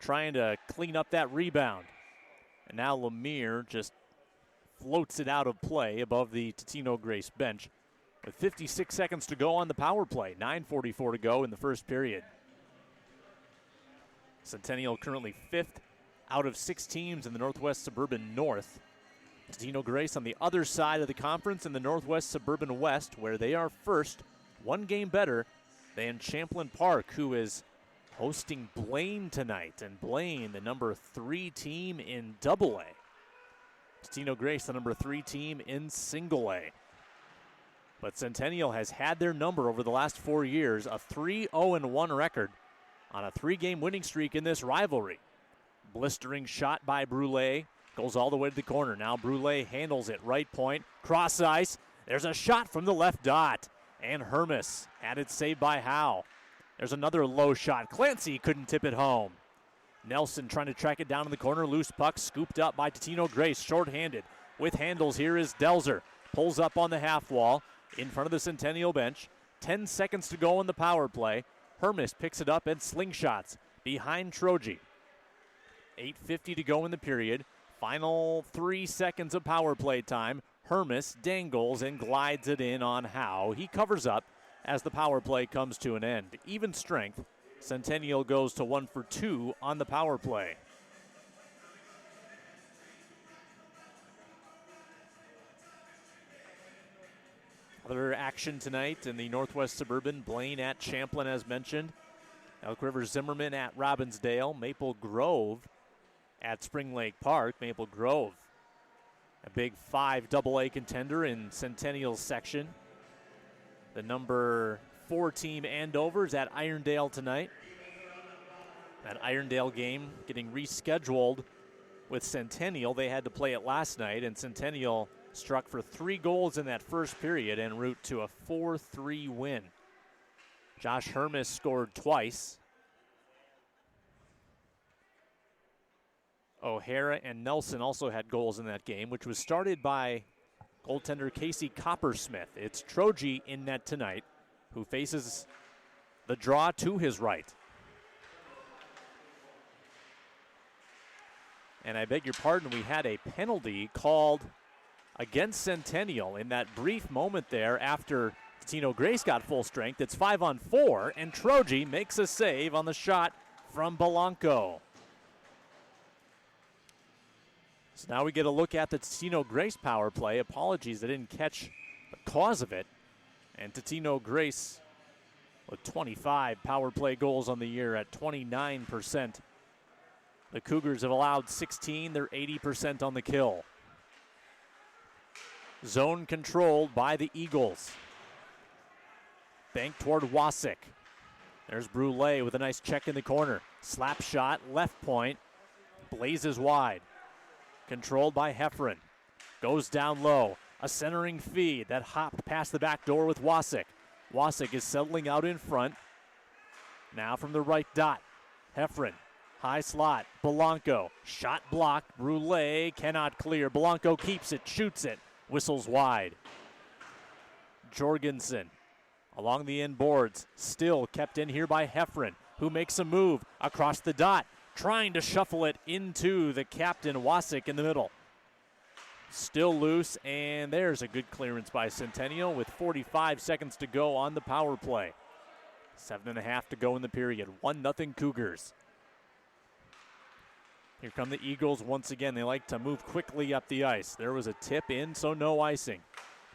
trying to clean up that rebound. And now Lemire just floats it out of play above the Totino-Grace bench with 56 seconds to go on the power play. 9:44 to go in the first period. Centennial currently 5th out of 6 teams in the Northwest Suburban North. Totino-Grace on the other side of the conference in the Northwest Suburban West, where they are first, 1 game better than Champlain Park, who is hosting Blaine tonight. And Blaine, the number 3 team in AA. Totino-Grace, the number 3 team in single A. But Centennial has had their number over the last 4 years, a 3-0-1 record on a 3-game winning streak in this rivalry. Blistering shot by Brule, goes all the way to the corner. Now Brule handles it, right point, cross ice. There's a shot from the left dot. And Hermes had it saved by Howe. There's another low shot. Clancy couldn't tip it home. Nelson trying to track it down in the corner. Loose puck scooped up by Totino-Grace, shorthanded. With handles, here is Delzer. Pulls up on the half wall in front of the Centennial bench. 10 seconds to go on the power play. Hermes picks it up and slingshots behind Troji. 8:50 to go in the period. Final 3 seconds of power play time. Hermes dangles and glides it in on Howe. He covers up as the power play comes to an end. Even strength. Centennial goes to 1 for 2 on the power play. Other action tonight in the Northwest Suburban. Blaine at Champlain, as mentioned. Elk River Zimmerman at Robbinsdale. Maple Grove at Spring Lake Park. Maple Grove, a big 5 AA contender in Centennial's section. The number 4 team Andover's at Irondale tonight. That Irondale game getting rescheduled with Centennial. They had to play it last night, and Centennial struck for 3 goals in that first period en route to a 4-3 win. Josh Hermes scored twice. O'Hara and Nelson also had goals in that game, which was started by goaltender Casey Coppersmith. It's Troji in net tonight, who faces the draw to his right. And I beg your pardon, we had a penalty called against Centennial in that brief moment there after Totino-Grace got full strength. It's 5-on-4, and Troji makes a save on the shot from Belanco. So now we get a look at the Totino-Grace power play. Apologies, I didn't catch the cause of it. And Totino-Grace with 25 power play goals on the year at 29%. The Cougars have allowed 16. They're 80% on the kill. Zone controlled by the Eagles. Bank toward Wasik. There's Brule with a nice check in the corner. Slap shot, left point. Blazes wide. Controlled by Heffron. Goes down low. A centering feed that hopped past the back door with Wasik. Wasik is settling out in front. Now from the right dot. Heffron. High slot. Belanco. Shot blocked. Brule cannot clear. Belanco keeps it. Shoots it. Whistles wide. Jorgensen along the end boards. Still kept in here by Heffron, who makes a move across the dot, trying to shuffle it into the captain, Wasik, in the middle. Still loose, and there's a good clearance by Centennial with 45 seconds to go on the power play. 7.5 to go in the period. 1-0 Cougars. Here come the Eagles once again. They like to move quickly up the ice. There was a tip in, so no icing.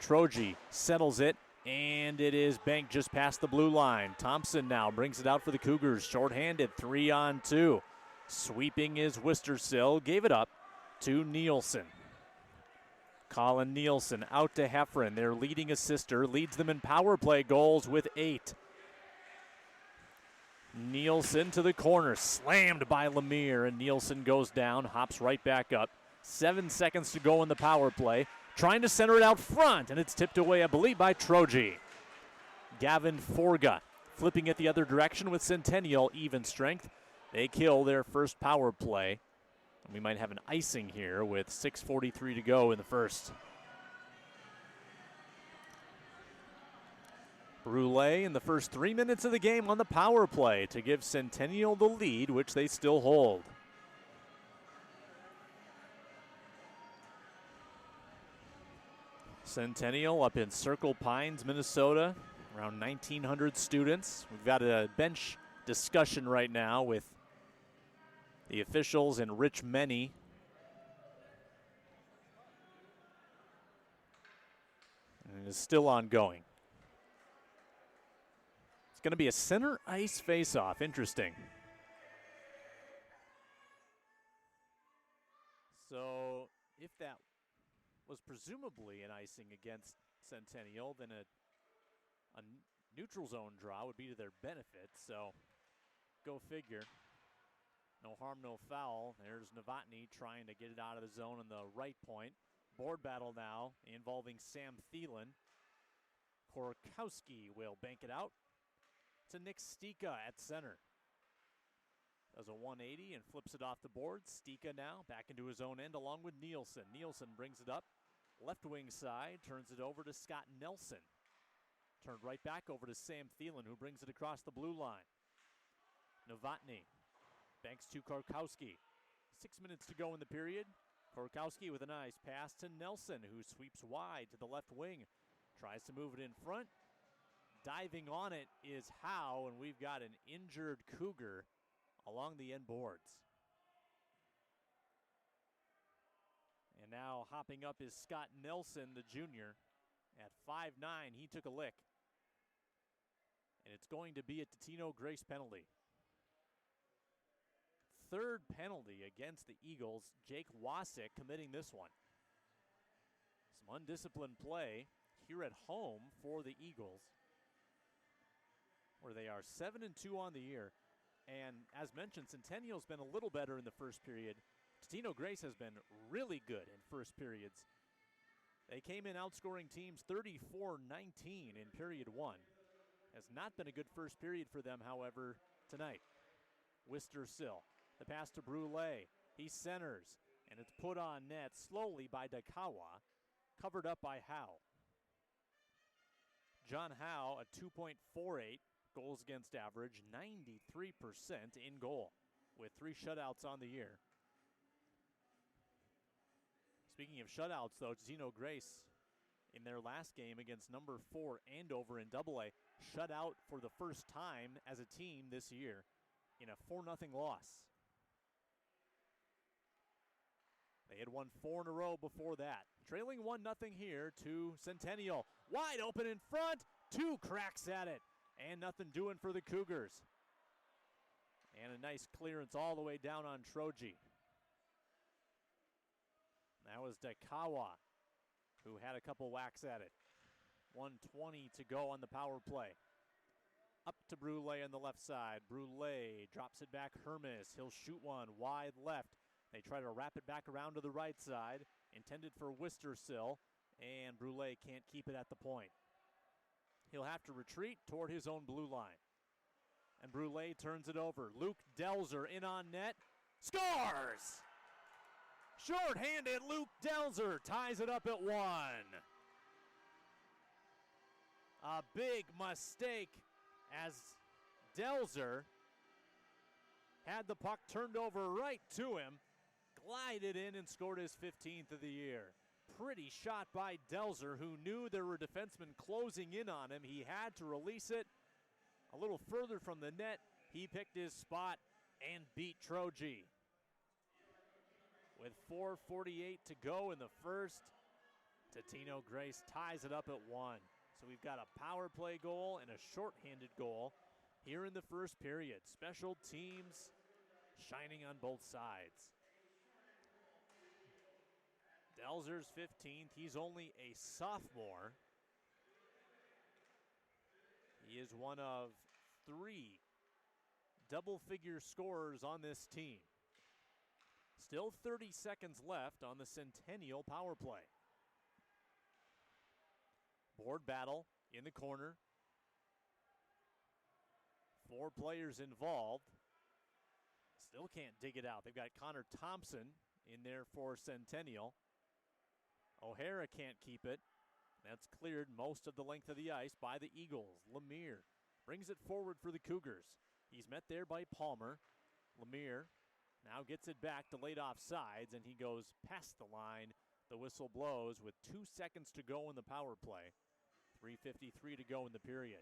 Troji settles it, and it is banked just past the blue line. Thompson now brings it out for the Cougars. Shorthanded, 3-on-2. Sweeping is Wistersill. Gave it up to Nielsen. Colin Nielsen out to Heffron. Their leading assister leads them in power play goals with 8. Nielsen to the corner, slammed by Lemire, and Nielsen goes down, hops right back up. 7 seconds to go in the power play. Trying to center it out front, and it's tipped away, I believe, by Troji. Gavin Forga flipping it the other direction with Centennial, even strength. They kill their first power play. And we might have an icing here with 6:43 to go in the first. Brule in the first 3 minutes of the game on the power play to give Centennial the lead, which they still hold. Centennial up in Circle Pines, Minnesota, around 1,900 students. We've got a bench discussion right now with the officials and Rich Meny. And it is still ongoing. It's going to be a center ice face-off. Interesting. So if that was presumably an icing against Centennial, then a neutral zone draw would be to their benefit. So go figure. No harm, no foul. There's Novotny trying to get it out of the zone on the right point. Board battle now involving Sam Thielen. Korkowski will bank it out to Nick Stika at center. Does a 180 and flips it off the board. Stika now back into his own end along with Nielsen. Nielsen brings it up. Left wing side, turns it over to Scott Nelson. Turned right back over to Sam Thielen, who brings it across the blue line. Novotny banks to Korkowski. 6 minutes to go in the period. Korkowski with a nice pass to Nelson, who sweeps wide to the left wing. Tries to move it in front. Diving on it is Howe, and we've got an injured Cougar along the end boards. And now hopping up is Scott Nelson, the junior. At 5'9", he took a lick. And it's going to be a Totino-Grace penalty. Third penalty against the Eagles. Jake Wasik committing this one. Some undisciplined play here at home for the Eagles, where they are 7-2 on the year. And as mentioned, Centennial's been a little better in the first period. Totino-Grace has been really good in first periods. They came in outscoring teams 34-19 in period one. Has not been a good first period for them, however, tonight. Wister-Sill, the pass to Brule. He centers, and it's put on net slowly by Dakawa, covered up by Howe. John Howe, a 2.48 goals against average, 93% in goal, with 3 shutouts on the year. Speaking of shutouts, though, Totino-Grace in their last game against number 4 Andover in AA, shut out for the first time as a team this year in a 4-0 loss. They had won 4 in a row before that. Trailing 1-0 here to Centennial. Wide open in front, 2 cracks at it, and nothing doing for the Cougars. And a nice clearance all the way down on Troji. That was Dakawa, who had a couple whacks at it. 1:20 to go on the power play. Up to Brule on the left side. Brule drops it back. Hermes, he'll shoot one wide left. They try to wrap it back around to the right side. Intended for Wister-Sill, and Brule can't keep it at the point. He'll have to retreat toward his own blue line. And Brule turns it over. Luke Delzer in on net. Scores! Short-handed Luke Delzer ties it up at 1. A big mistake as Delzer had the puck turned over right to him, glided in and scored his 15th of the year. Pretty shot by Delzer, who knew there were defensemen closing in on him. He had to release it a little further from the net. He picked his spot and beat Troji. With 4:48 to go in the first, Totino-Grace ties it up at 1. So we've got a power play goal and a shorthanded goal here in the first period. Special teams shining on both sides. Delzer's 15th. He's only a sophomore. He is one of 3 double-figure scorers on this team. Still 30 seconds left on the Centennial power play. Board battle in the corner. 4 players involved. Still can't dig it out. They've got Connor Thompson in there for Centennial. O'Hara can't keep it. That's cleared most of the length of the ice by the Eagles. Lemire brings it forward for the Cougars. He's met there by Palmer. Lemire now gets it back to late off sides, and he goes past the line. The whistle blows with 2 seconds to go in the power play. 3:53 to go in the period.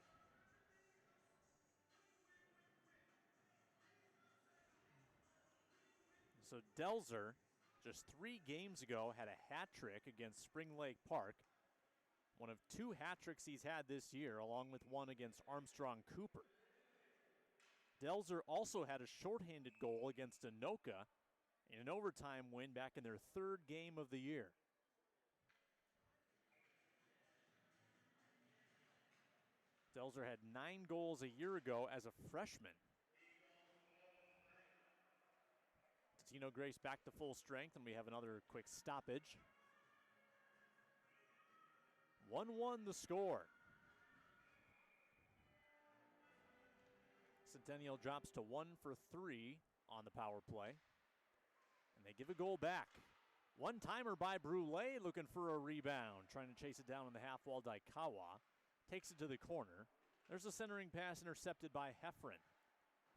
So Delzer, just 3 games ago, had a hat trick against Spring Lake Park. One of 2 hat tricks he's had this year, along with one against Armstrong Cooper. Delzer also had a shorthanded goal against Anoka in an overtime win back in their 3rd game of the year. Delzer had 9 goals a year ago as a freshman. Totino-Grace back to full strength, and we have another quick stoppage. 1-1 the score. Centennial drops to 1 for 3 on the power play, and they give a goal back. One-timer by Brule, looking for a rebound, trying to chase it down on the half wall. Daikawa takes it to the corner. There's a centering pass intercepted by Heffron.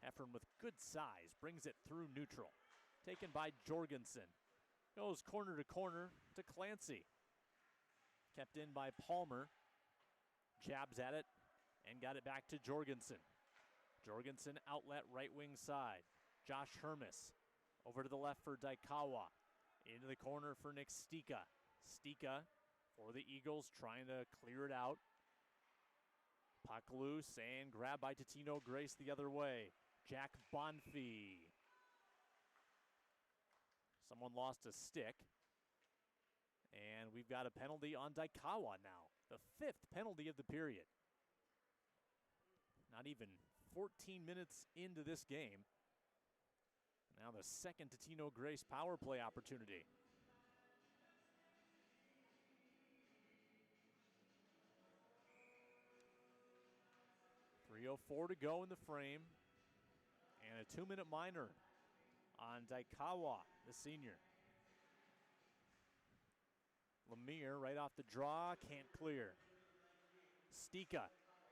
Heffron with good size brings it through neutral. Taken by Jorgensen. Goes corner to corner to Clancy. Kept in by Palmer. Jabs at it and got it back to Jorgensen. Jorgensen outlet right wing side. Josh Hermes over to the left for Daikawa. Into the corner for Nick Stika. Stika for the Eagles trying to clear it out. Puck loose and grabbed by Totino-Grace the other way. Jack Bonfie. Someone lost a stick. And we've got a penalty on Daikawa now. The 5th penalty of the period. Not even 14 minutes into this game. Now the second Totino-Grace power play opportunity. .304 to go in the frame. And a 2-minute minor on Daikawa, the senior. Lemire right off the draw, can't clear. Stika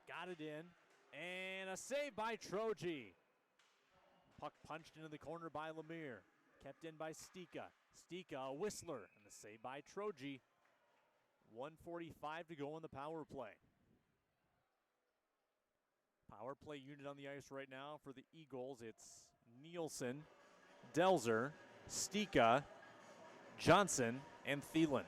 got it in, and a save by Troji. Puck punched into the corner by Lemire. Kept in by Stika. Stika, a whistler, and the save by Troji. 1:45 to go in the power play. Power play unit on the ice right now for the Eagles. It's Nielsen, Delzer, Stika, Johnson, and Thielen.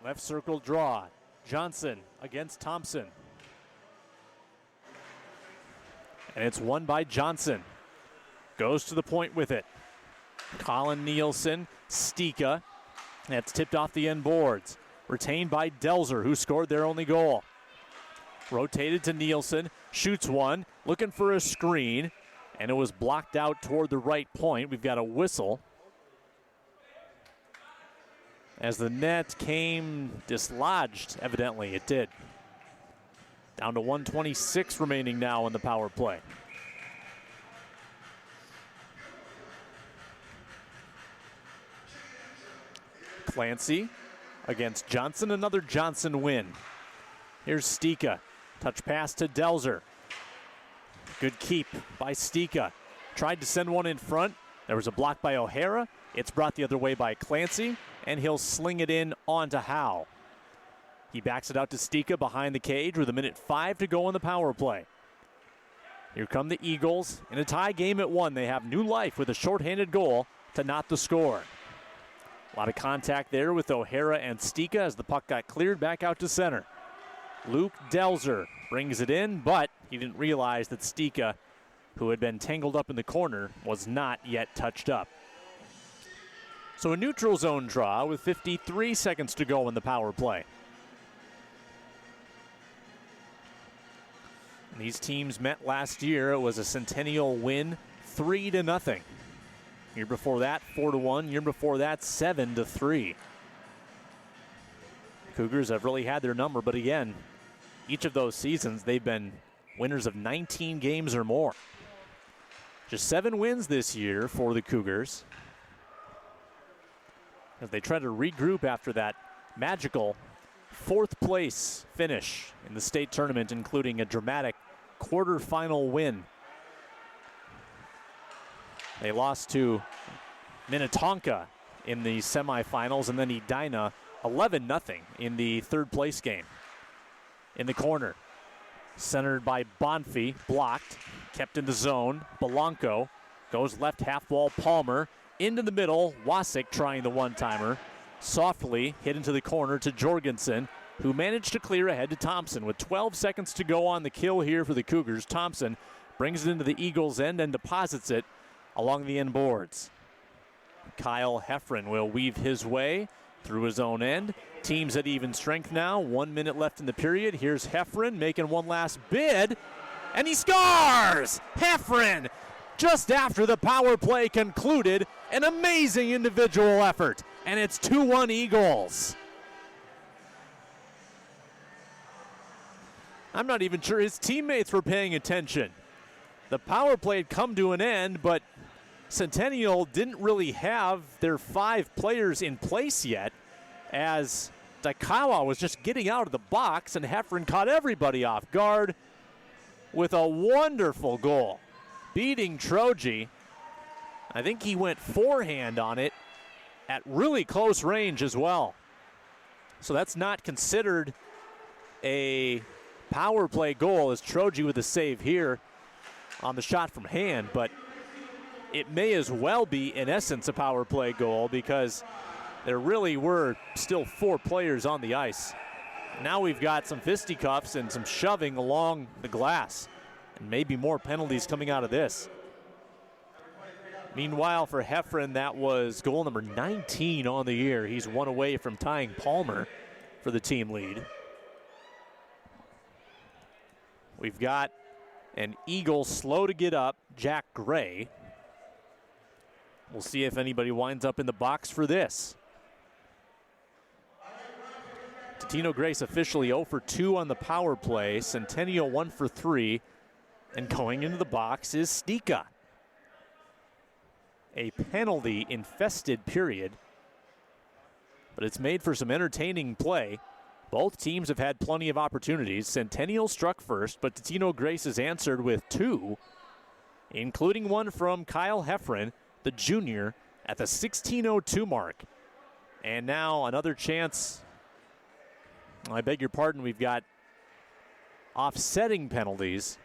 Left circle draw. Johnson against Thompson. And it's won by Johnson. Goes to the point with it. Colin Nielsen, Stika. That's tipped off the end boards. Retained by Delzer, who scored their only goal. Rotated to Nielsen. Shoots one. Looking for a screen. And it was blocked out toward the right point. We've got a whistle. As the net came dislodged, evidently it did. Down to 1:26 remaining now in the power play. Clancy against Johnson, another Johnson win. Here's Stika, touch pass to Delzer. Good keep by Stika. Tried to send one in front. There was a block by O'Hara. It's brought the other way by Clancy, and he'll sling it in onto Howe. He backs it out to Stika behind the cage with 1:05 to go on the power play. Here come the Eagles. In a tie game at 1, they have new life with a shorthanded goal to knot the score. A lot of contact there with O'Hara and Stika as the puck got cleared back out to center. Luke Delzer brings it in, but he didn't realize that Stika, who had been tangled up in the corner, was not yet touched up. So a neutral zone draw with 53 seconds to go in the power play. And these teams met last year. It was a Centennial win, 3-0. Year before that, 4-1. Year before that, 7-3. Cougars have really had their number, but again, each of those seasons, they've been winners of 19 games or more. Just 7 wins this year for the Cougars. as they try to regroup after that magical fourth place finish in the state tournament, including a dramatic quarterfinal win. They lost to Minnetonka in the semifinals, and then Edina 11-0 in the third place game. In the corner, centered by Bonfi, blocked, kept in the zone. Belanco goes left half wall. Palmer into the middle. Wasik trying the one-timer. Softly hit into the corner to Jorgensen, who managed to clear ahead to Thompson. With 12 seconds to go on the kill here for the Cougars, Thompson brings it into the Eagles' end and deposits it along the end boards. Kyle Heffron will weave his way through his own end. Teams at even strength now. 1 minute left in the period. Here's Heffron making one last bid, and he scores! Heffron, just after the power play concluded, an amazing individual effort, and it's 2-1 Eagles. I'm not even sure his teammates were paying attention. The power play had come to an end, but Centennial didn't really have their 5 players in place yet, as Daikawa was just getting out of the box, and Heffron caught everybody off guard with a wonderful goal, beating Troji. I think he went forehand on it at really close range as well. So that's not considered a power play goal, as Troji with a save here on the shot from hand, but it may as well be, in essence, a power play goal, because there really were still 4 players on the ice. Now we've got some fisticuffs and some shoving along the glass, and maybe more penalties coming out of this. Meanwhile, for Heffron, that was goal number 19 on the year. He's one away from tying Palmer for the team lead. We've got an Eagle slow to get up, Jack Gray. We'll see if anybody winds up in the box for this. Totino-Grace officially 0 for 2 on the power play. Centennial 1 for 3. And going into the box is Stika. A penalty-infested period, but it's made for some entertaining play. Both teams have had plenty of opportunities. Centennial struck first, but Totino-Grace has answered with 2, including one from Kyle Heffron, the junior, at the 16:02 mark. And now another chance. I beg your pardon, we've got offsetting penalties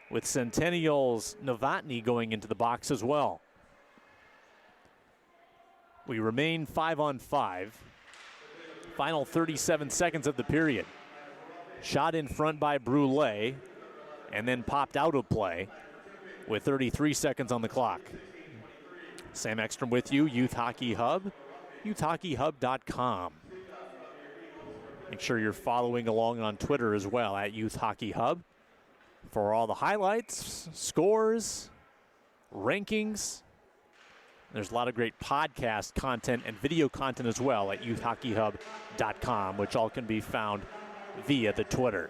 with Centennial's Novotny going into the box as well. We remain 5-on-5. Final 37 seconds of the period. Shot in front by Brule, and then popped out of play with 33 seconds on the clock. Sam Ekstrom with you, Youth Hockey Hub, youthhockeyhub.com. Make sure you're following along on Twitter as well, at Youth Hockey Hub, for all the highlights, scores, rankings. There's a lot of great podcast content and video content as well at youthhockeyhub.com, which all can be found via the Twitter.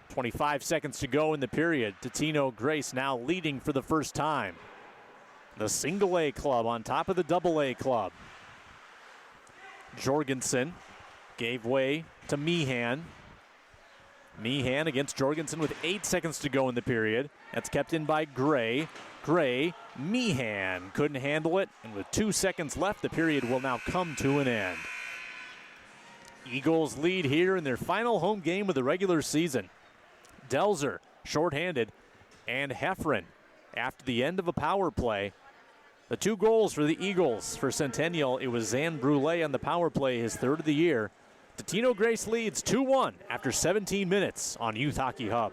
25 seconds to go in the period. Totino-Grace now leading for the first time. The single A club on top of the double A club. Jorgensen gave way to Meehan. Meehan against Jorgensen with 8 seconds to go in the period. That's kept in by Gray. Gray, Meehan couldn't handle it, and with 2 seconds left, the period will now come to an end. Eagles lead here in their final home game of the regular season. Delzer, shorthanded, and Heffron after the end of a power play. The 2 goals for the Eagles. For Centennial, it was Zan Brule on the power play, his 3rd of the year. Totino-Grace leads 2-1 after 17 minutes on Youth Hockey Hub.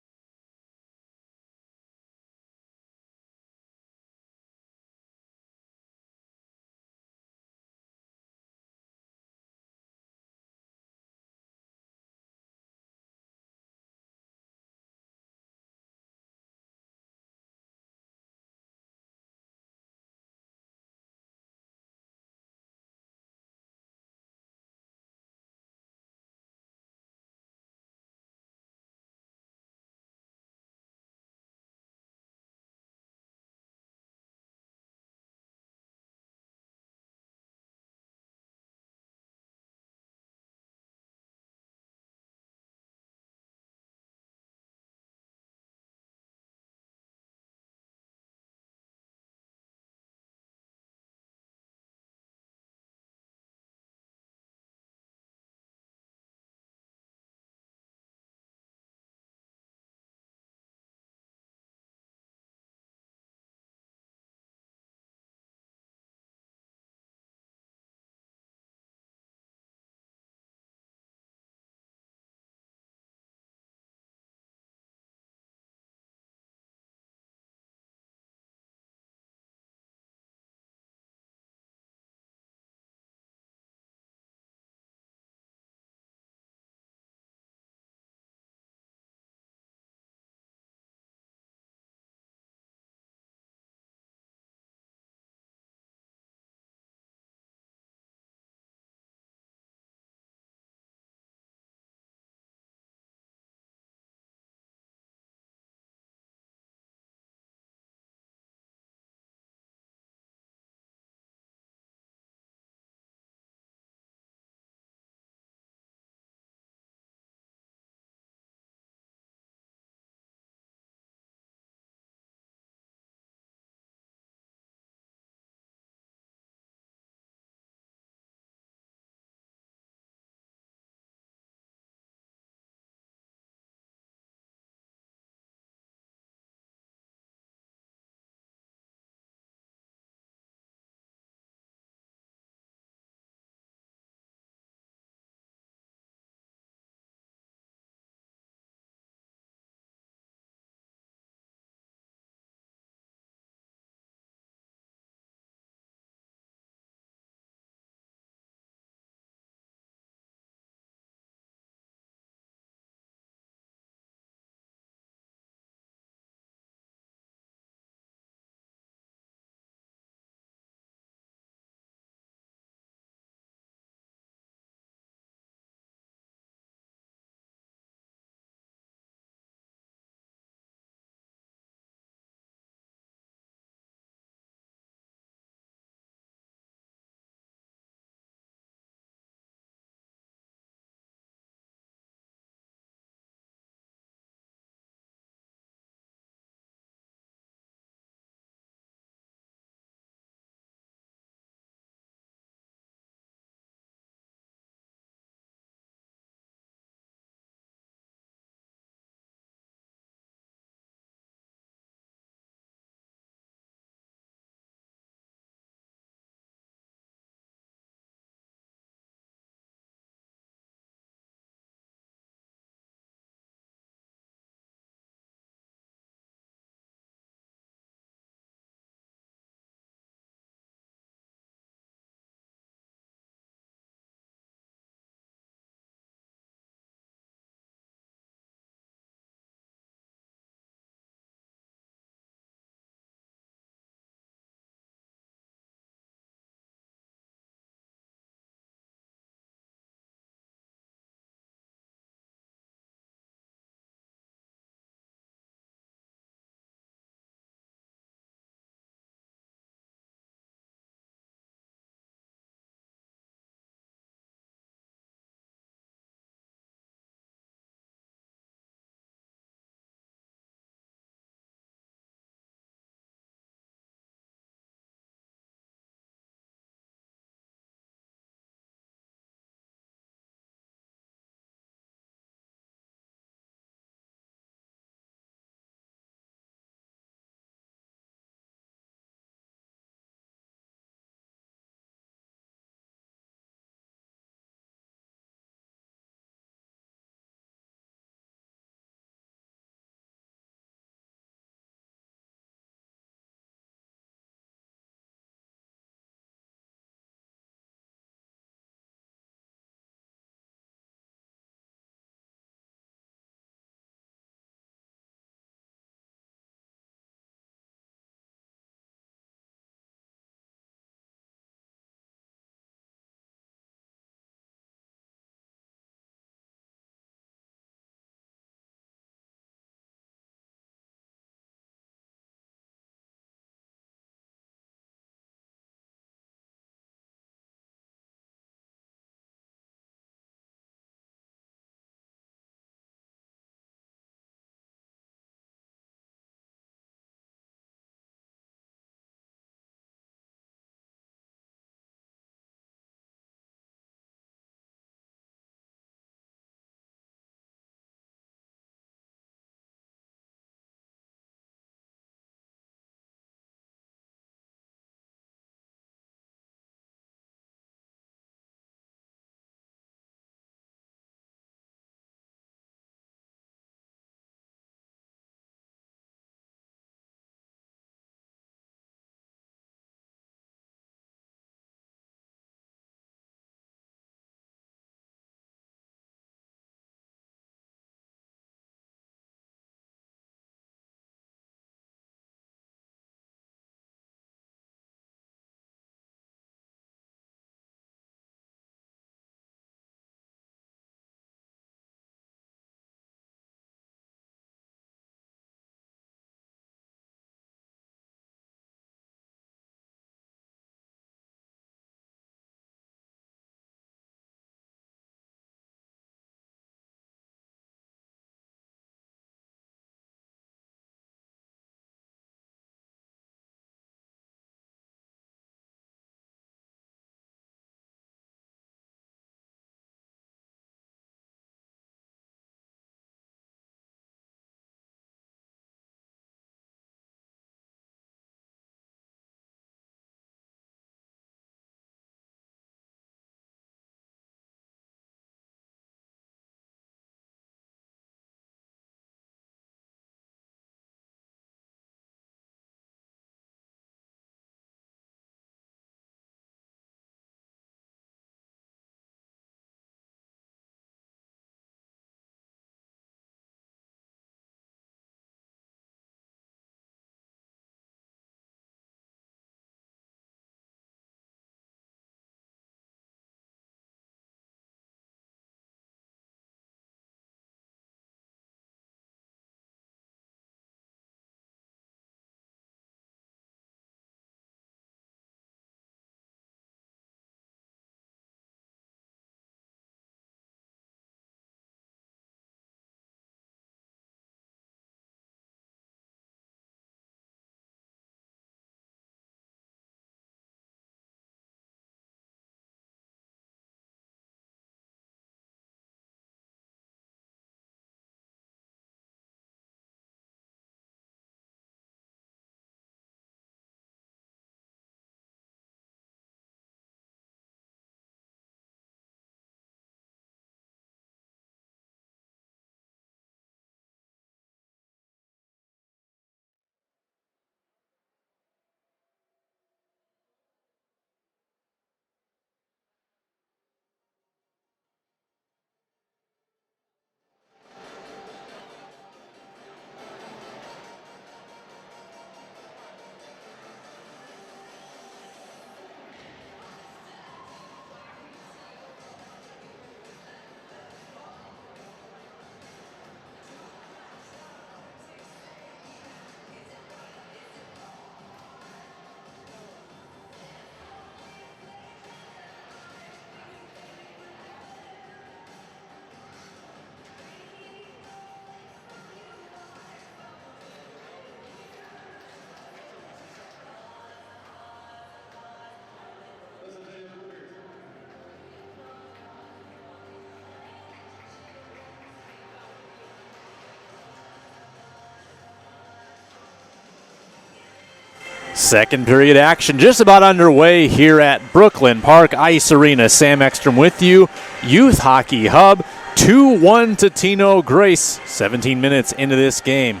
Second period action just about underway here at Brooklyn Park Ice Arena. Sam Ekstrom with you. Youth Hockey Hub, 2-1 Totino-Grace, 17 minutes into this game.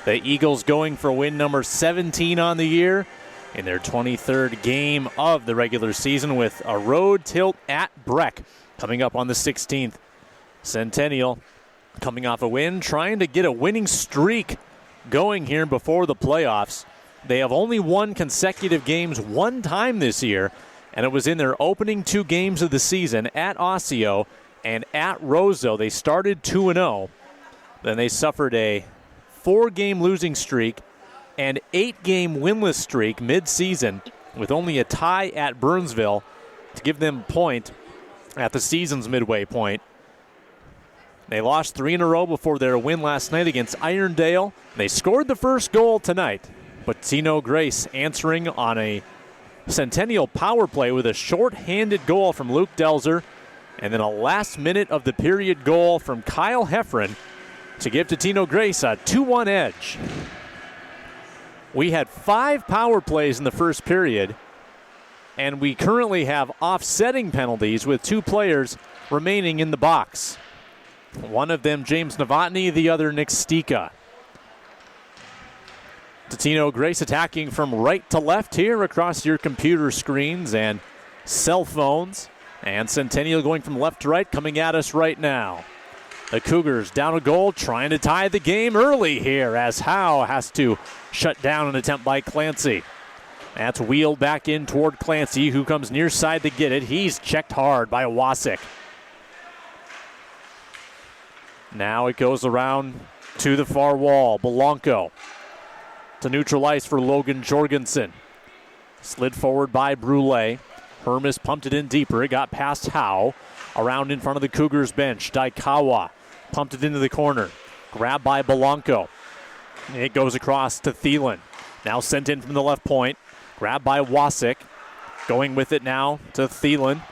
The Eagles going for win number 17 on the year in their 23rd game of the regular season with a road tilt at Breck coming up on the 16th. Centennial coming off a win, trying to get a winning streak going here before the playoffs. They have only won consecutive games one time this year, and it was in their opening two games of the season at Osseo and at Roseau. They started 2-0. Then they suffered a 4-game losing streak and 8-game winless streak mid-season with only a tie at Burnsville to give them a point at the season's midway point. They lost 3 in a row before their win last night against Irondale. They scored the first goal tonight, but Totino-Grace answering on a Centennial power play with a short-handed goal from Luke Delzer and then a last minute of the period goal from Kyle Heffron to give Totino-Grace a 2-1 edge. We had 5 power plays in the first period, and we currently have offsetting penalties with 2 players remaining in the box. One of them, James Novotny, the other, Nick Stika. Totino-Grace attacking from right to left here across your computer screens and cell phones. And Centennial going from left to right, coming at us right now. The Cougars down a goal, trying to tie the game early here as Howe has to shut down an attempt by Clancy. That's wheeled back in toward Clancy, who comes near side to get it. He's checked hard by Wasik. Now it goes around to the far wall. Belanco to neutralize for Logan Jorgensen. Slid forward by Brule. Hermes pumped it in deeper. It got past Howe. Around in front of the Cougars bench. Daikawa pumped it into the corner. Grabbed by Belanco. It goes across to Thielen. Now sent in from the left point. Grabbed by Wasik. Going with it now to Thielen.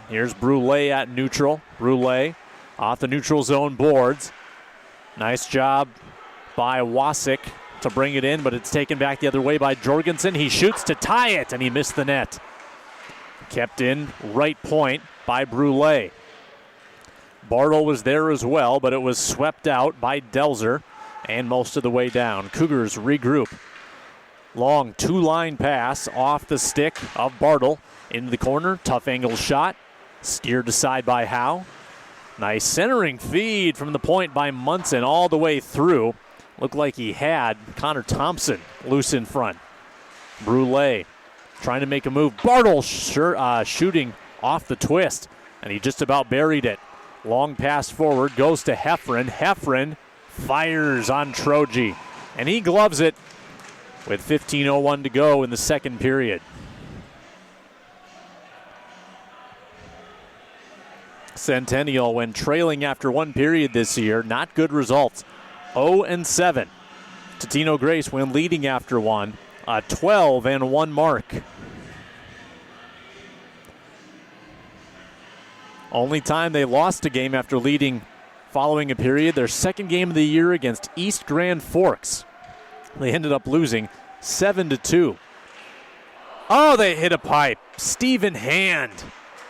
Here's Brule at neutral. Brule off the neutral zone boards. Nice job by Wasik to bring it in, but it's taken back the other way by Jorgensen. He shoots to tie it, and he missed the net. Kept in right point by Brule. Bartle was there as well, but it was swept out by Delzer and most of the way down. Cougars regroup. Long 2-line pass off the stick of Bartle into the corner. Tough angle shot. Steered aside by Howe. Nice centering feed from the point by Munson all the way through. Looked like he had Connor Thompson loose in front. Brule trying to make a move. Bartle shooting off the twist, and he just about buried it. Long pass forward, goes to Heffron. Heffron fires on Troji, and he gloves it with 15:01 to go in the second period. Centennial, when trailing after one period this year, not good results. 0-7. Totino-Grace, when leading after one, a 12-1 mark. Only time they lost a game after leading following a period, their second game of the year against East Grand Forks. They ended up losing 7-2. Oh, they hit a pipe. Stephen Hand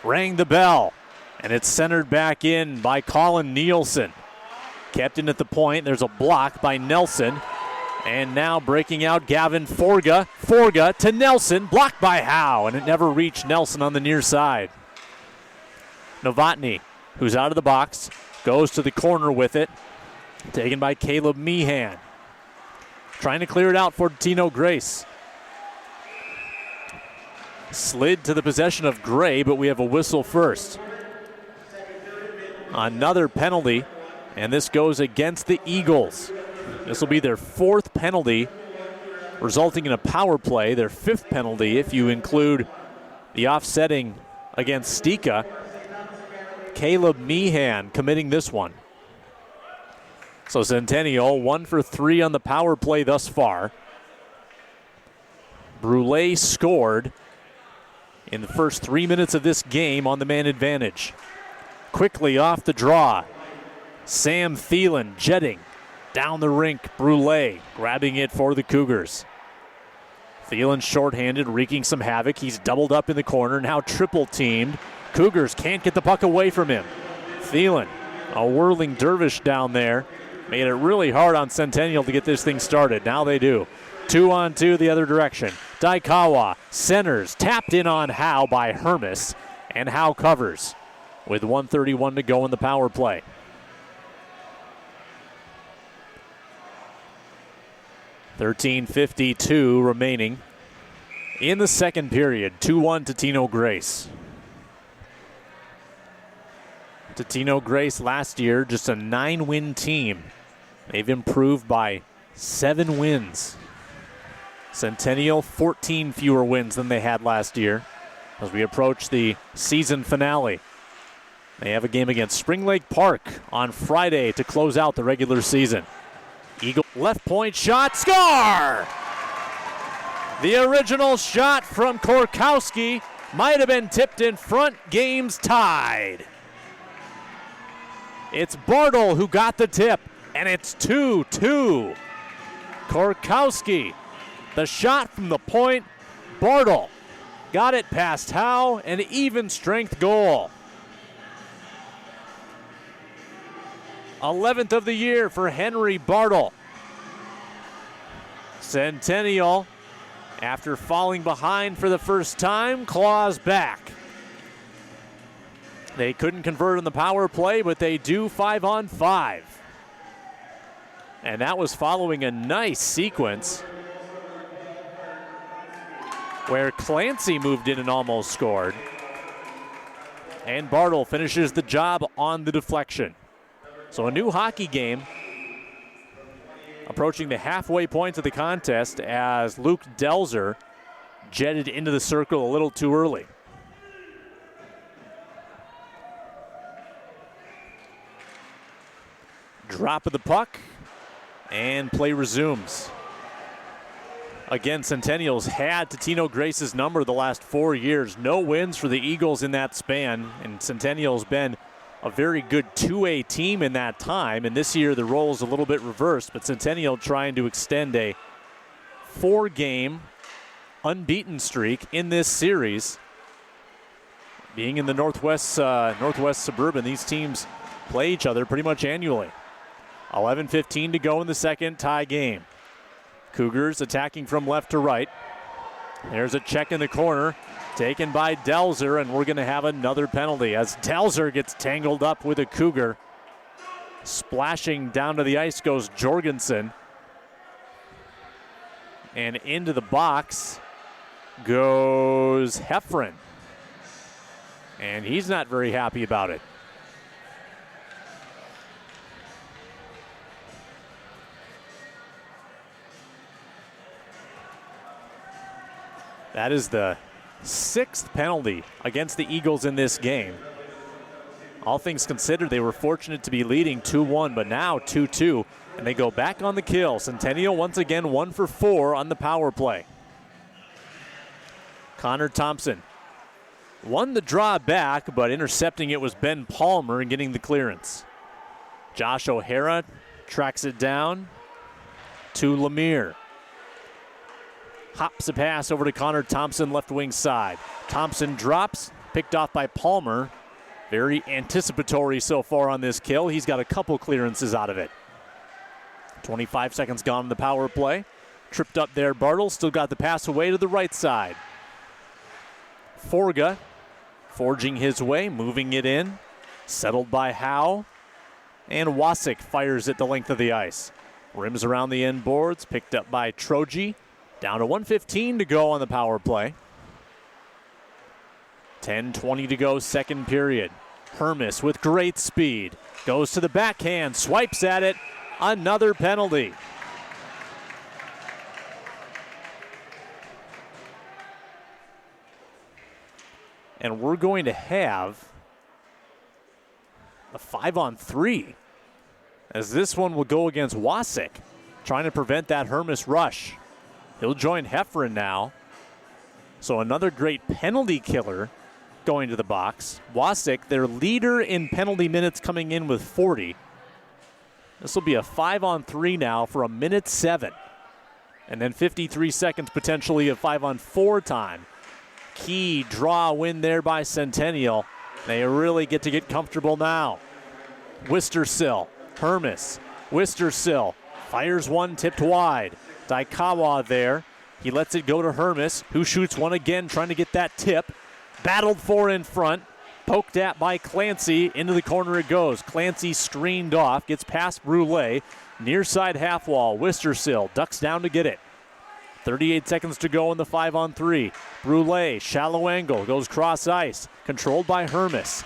rang the bell, and it's centered back in by Colin Nielsen. Kept in at the point. There's a block by Nelson. And now breaking out Gavin Forga. Forga to Nelson. Blocked by Howe. And it never reached Nelson on the near side. Novotny, who's out of the box, goes to the corner with it. Taken by Caleb Meehan. Trying to clear it out for Totino-Grace. Slid to the possession of Gray, but we have a whistle first. Another penalty. And this goes against the Eagles. This will be their 4th penalty, resulting in a power play, their 5th penalty if you include the offsetting against Stika. Caleb Meehan committing this one. So Centennial 1 for 3 on the power play thus far. Brule scored in the first 3 minutes of this game on the man advantage. Quickly off the draw. Sam Thielen jetting down the rink. Brule grabbing it for the Cougars. Thielen shorthanded, wreaking some havoc. He's doubled up in the corner, now triple teamed. Cougars can't get the puck away from him. Thielen, a whirling dervish down there, made it really hard on Centennial to get this thing started. Now they do. 2-on-2 the other direction. Daikawa centers, tapped in on Howe by Hermes, and Howe covers with 1:31 to go in the power play. $13:52 remaining in the second period. 2-1 Totino-Grace. Totino-Grace last year, just a 9-win team. They've improved by 7 wins. Centennial, 14 fewer wins than they had last year as we approach the season finale. They have a game against Spring Lake Park on Friday to close out the regular season. Eagle left point shot, score! The original shot from Korkowski might have been tipped in front, game's tied. It's Bartle who got the tip, and it's 2-2. Korkowski, the shot from the point, Bartle got it past Howe, an even strength goal. 11th of the year for Henry Bartle. Centennial, after falling behind for the first time, claws back. They couldn't convert on the power play, but they do 5-on-5. And that was following a nice sequence where Clancy moved in and almost scored. And Bartle finishes the job on the deflection. So a new hockey game approaching the halfway point of the contest as Luke Delzer jetted into the circle a little too early. Drop of the puck, and play resumes. Again, Centennial's had Totino-Grace's number the last 4 years. No wins for the Eagles in that span, and Centennial's been a very good 2A team in that time, and this year the role is a little bit reversed, but Centennial trying to extend a 4-game unbeaten streak in this series. Being in the Northwest Suburban, these teams play each other pretty much annually. 11:15 to go in the second, tie game. Cougars attacking from left to right. There's a check in the corner, taken by Delzer, and we're going to have another penalty as Delzer gets tangled up with a Cougar. Splashing down to the ice goes Jorgensen. And into the box goes Heffron. And he's not very happy about it. That is the 6th penalty against the Eagles in this game. All things considered, they were fortunate to be leading 2-1, but now 2-2, and they go back on the kill. Centennial once again 1 for 4 on the power play. Connor Thompson won the draw back, but intercepting it was Ben Palmer and getting the clearance. Josh O'Hara tracks it down to Lemire. Hops a pass over to Connor Thompson, left wing side. Thompson drops, picked off by Palmer. Very anticipatory so far on this kill. He's got a couple clearances out of it. 25 seconds gone in the power play. Tripped up there, Bartle. Still got the pass away to the right side. Forga forging his way, moving it in. Settled by Howe. And Wasik fires it the length of the ice. Rims around the end boards, picked up by Troji. Down to 1:15 to go on the power play. 10:20 to go, second period. Hermes with great speed. Goes to the backhand, swipes at it. Another penalty. And we're going to have a 5-on-3 as this one will go against Wasik, trying to prevent that Hermes rush. He'll join Heffron now. So another great penalty killer going to the box. Wasik, their leader in penalty minutes, coming in with 40. This will be a 5-on-3 now for a minute 7. And then 53 seconds potentially of 5-on-4 time. Key draw win there by Centennial. They really get to get comfortable now. Wistersill, Hermes, Wistersill fires one, tipped wide. Daikawa there. He lets it go to Hermes, who shoots one again, trying to get that tip. Battled for in front. Poked at by Clancy. Into the corner it goes. Clancy screened off. Gets past Brule. Near side half wall. Wistersill ducks down to get it. 38 seconds to go in the 5-on-3. Brule, shallow angle, goes cross ice. Controlled by Hermes.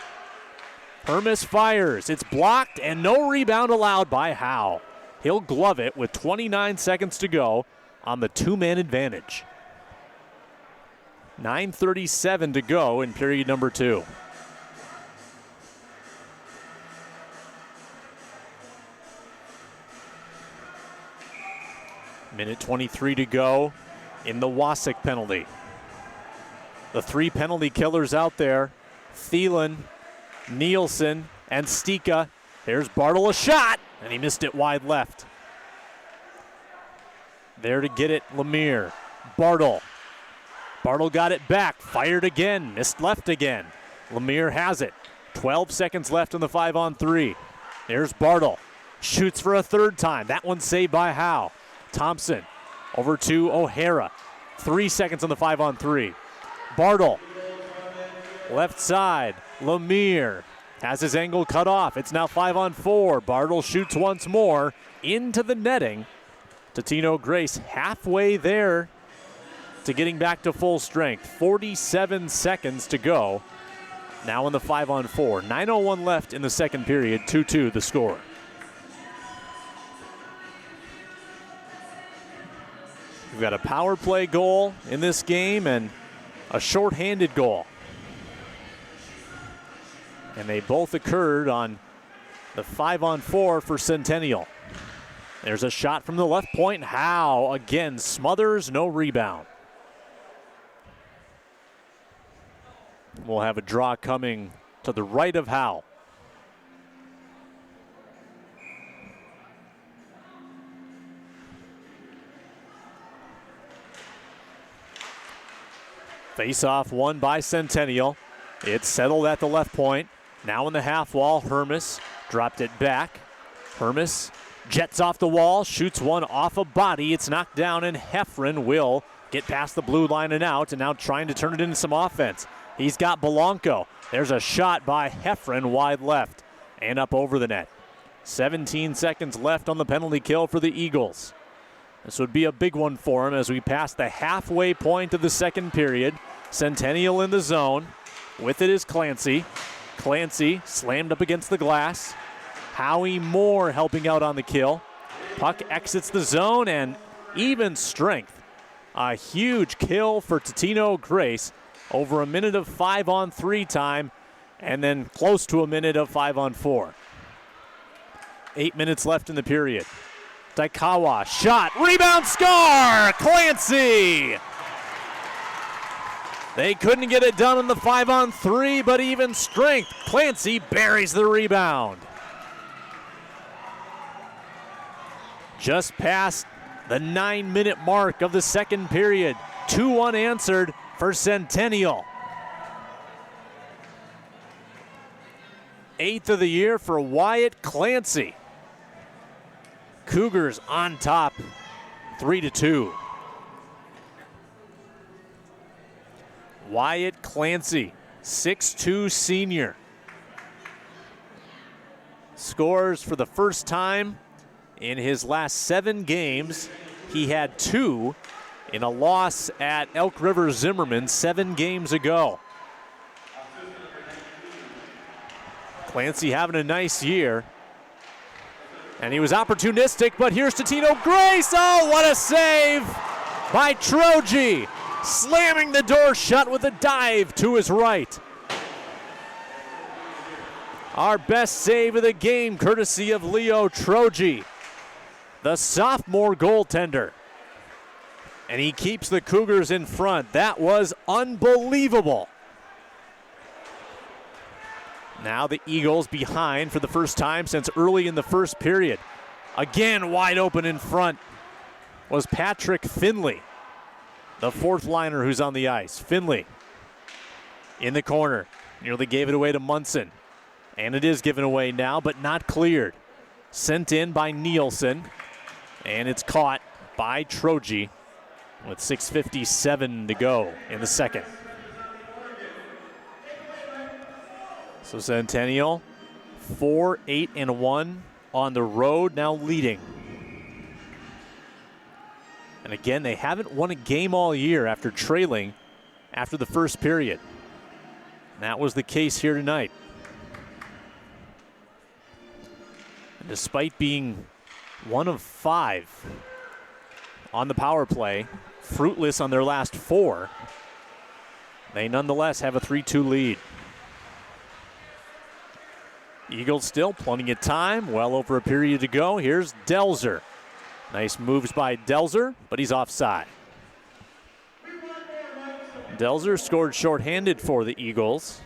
Hermes fires. It's blocked and no rebound allowed by Howe. He'll glove it with 29 seconds to go on the two-man advantage. 9:37 to go in period number 2. Minute 23 to go in the Wasik penalty. The 3 penalty killers out there, Thielen, Nielsen, and Stika. Here's Bartle, a shot, and he missed it wide left. There to get it, Lemire. Bartle. Bartle got it back, fired again, missed left again. Lemire has it. 12 seconds left in the 5-on-3. There's Bartle. Shoots for a third time. That one saved by Howe. Thompson over to O'Hara. 3 seconds on the 5-on-3. Bartle. Left side. Lemire has his angle cut off. It's now 5-on-4. Bartle shoots once more into the netting. Totino-Grace halfway there to getting back to full strength. 47 seconds to go. Now in the 5-on-4. 9:01 left in the second period. 2-2 the score. We've got a power play goal in this game and a shorthanded goal. And they both occurred on the 5-on-4 for Centennial. There's a shot from the left point. Howe again smothers, no rebound. We'll have a draw coming to the right of Howe. Face-off won by Centennial. It's settled at the left point. Now in the half wall, Hermes dropped it back. Hermes jets off the wall, shoots one off a body. It's knocked down, and Heffron will get past the blue line and out, and now trying to turn it into some offense. He's got Belanco. There's a shot by Heffron wide left and up over the net. 17 seconds left on the penalty kill for the Eagles. This would be a big one for him as we pass the halfway point of the second period. Centennial in the zone. With it is Clancy. Clancy slammed up against the glass. Howie Moore helping out on the kill. Puck exits the zone and even strength. A huge kill for Totino-Grace. Over a minute of 5-on-3 time and then close to a minute of 5-on-4. 8 minutes left in the period. Daikawa, shot, rebound, score! Clancy! They couldn't get it done on the 5-on-3, but even strength. Clancy buries the rebound. Just past the 9-minute mark of the second period. 2 unanswered for Centennial. 8th of the year for Wyatt Clancy. Cougars on top, 3-2. Wyatt Clancy, 6'2" senior. Scores for the first time in his last 7 games. He had 2 in a loss at Elk River Zimmerman 7 games ago. Clancy having a nice year. And he was opportunistic, but here's Totino-Grace. Oh, what a save by Troji. Slamming the door shut with a dive to his right. Our best save of the game, courtesy of Leo Troji, the sophomore goaltender. And he keeps the Cougars in front. That was unbelievable. Now the Eagles behind for the first time since early in the first period. Again, wide open in front. was Patrick Finley, the fourth liner who's on the ice. Finley in the corner. Nearly gave it away to Munson. And it is given away now, but not cleared. Sent in by Nielsen. And it's caught by Troji with 6:57 to go in the second. So Centennial 4-8-1 on the road, now leading. And again, they haven't won a game all year after trailing after the first period. And that was the case here tonight. And despite being 1 of 5 on the power play, fruitless on their last 4, they nonetheless have a 3-2 lead. Eagles still plenty of time, well over a period to go. Here's Delzer. Nice moves by Delzer, but he's offside. Delzer scored shorthanded for the Eagles,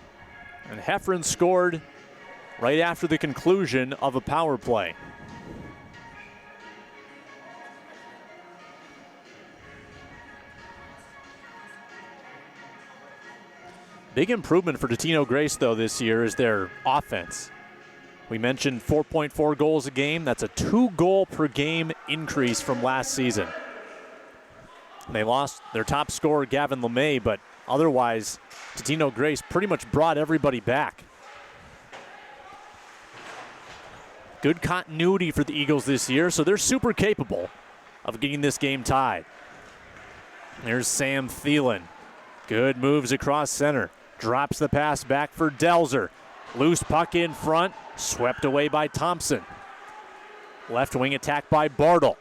and Heffron scored right after the conclusion of a power play. Big improvement for Totino-Grace, though, this year is their offense. We mentioned 4.4 goals a game. That's a 2-goal per game increase from last season. They lost their top scorer, Gavin LeMay, but otherwise, Totino-Grace pretty much brought everybody back. Good continuity for the Eagles this year, so they're super capable of getting this game tied. There's Sam Thielen. Good moves across center. Drops the pass back for Delzer. Loose puck in front, swept away by Thompson. Left wing attack by Bartle.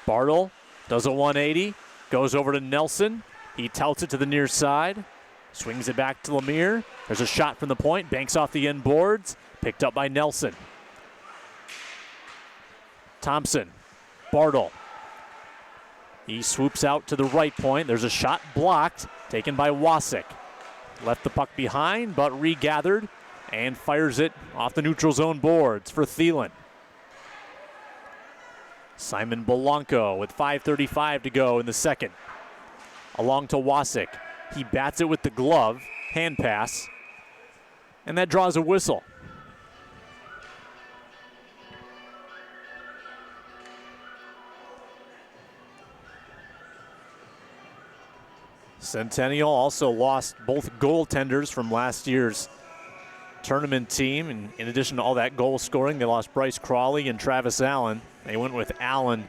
Bartle does a 180, goes over to Nelson. He touts it to the near side, swings it back to Lemire. There's a shot from the point, banks off the end boards, picked up by Nelson. Thompson, Bartle. He swoops out to the right point. There's a shot blocked, taken by Wasik. Left the puck behind, but regathered and fires it off the neutral zone boards for Thielen. Simon Belanco with 5:35 to go in the second. Along to Wasik. He bats it with the glove, hand pass, and that draws a whistle. Centennial also lost both goaltenders from last year's tournament team. And in addition to all that goal scoring, they lost Bryce Crawley and Travis Allen. They went with Allen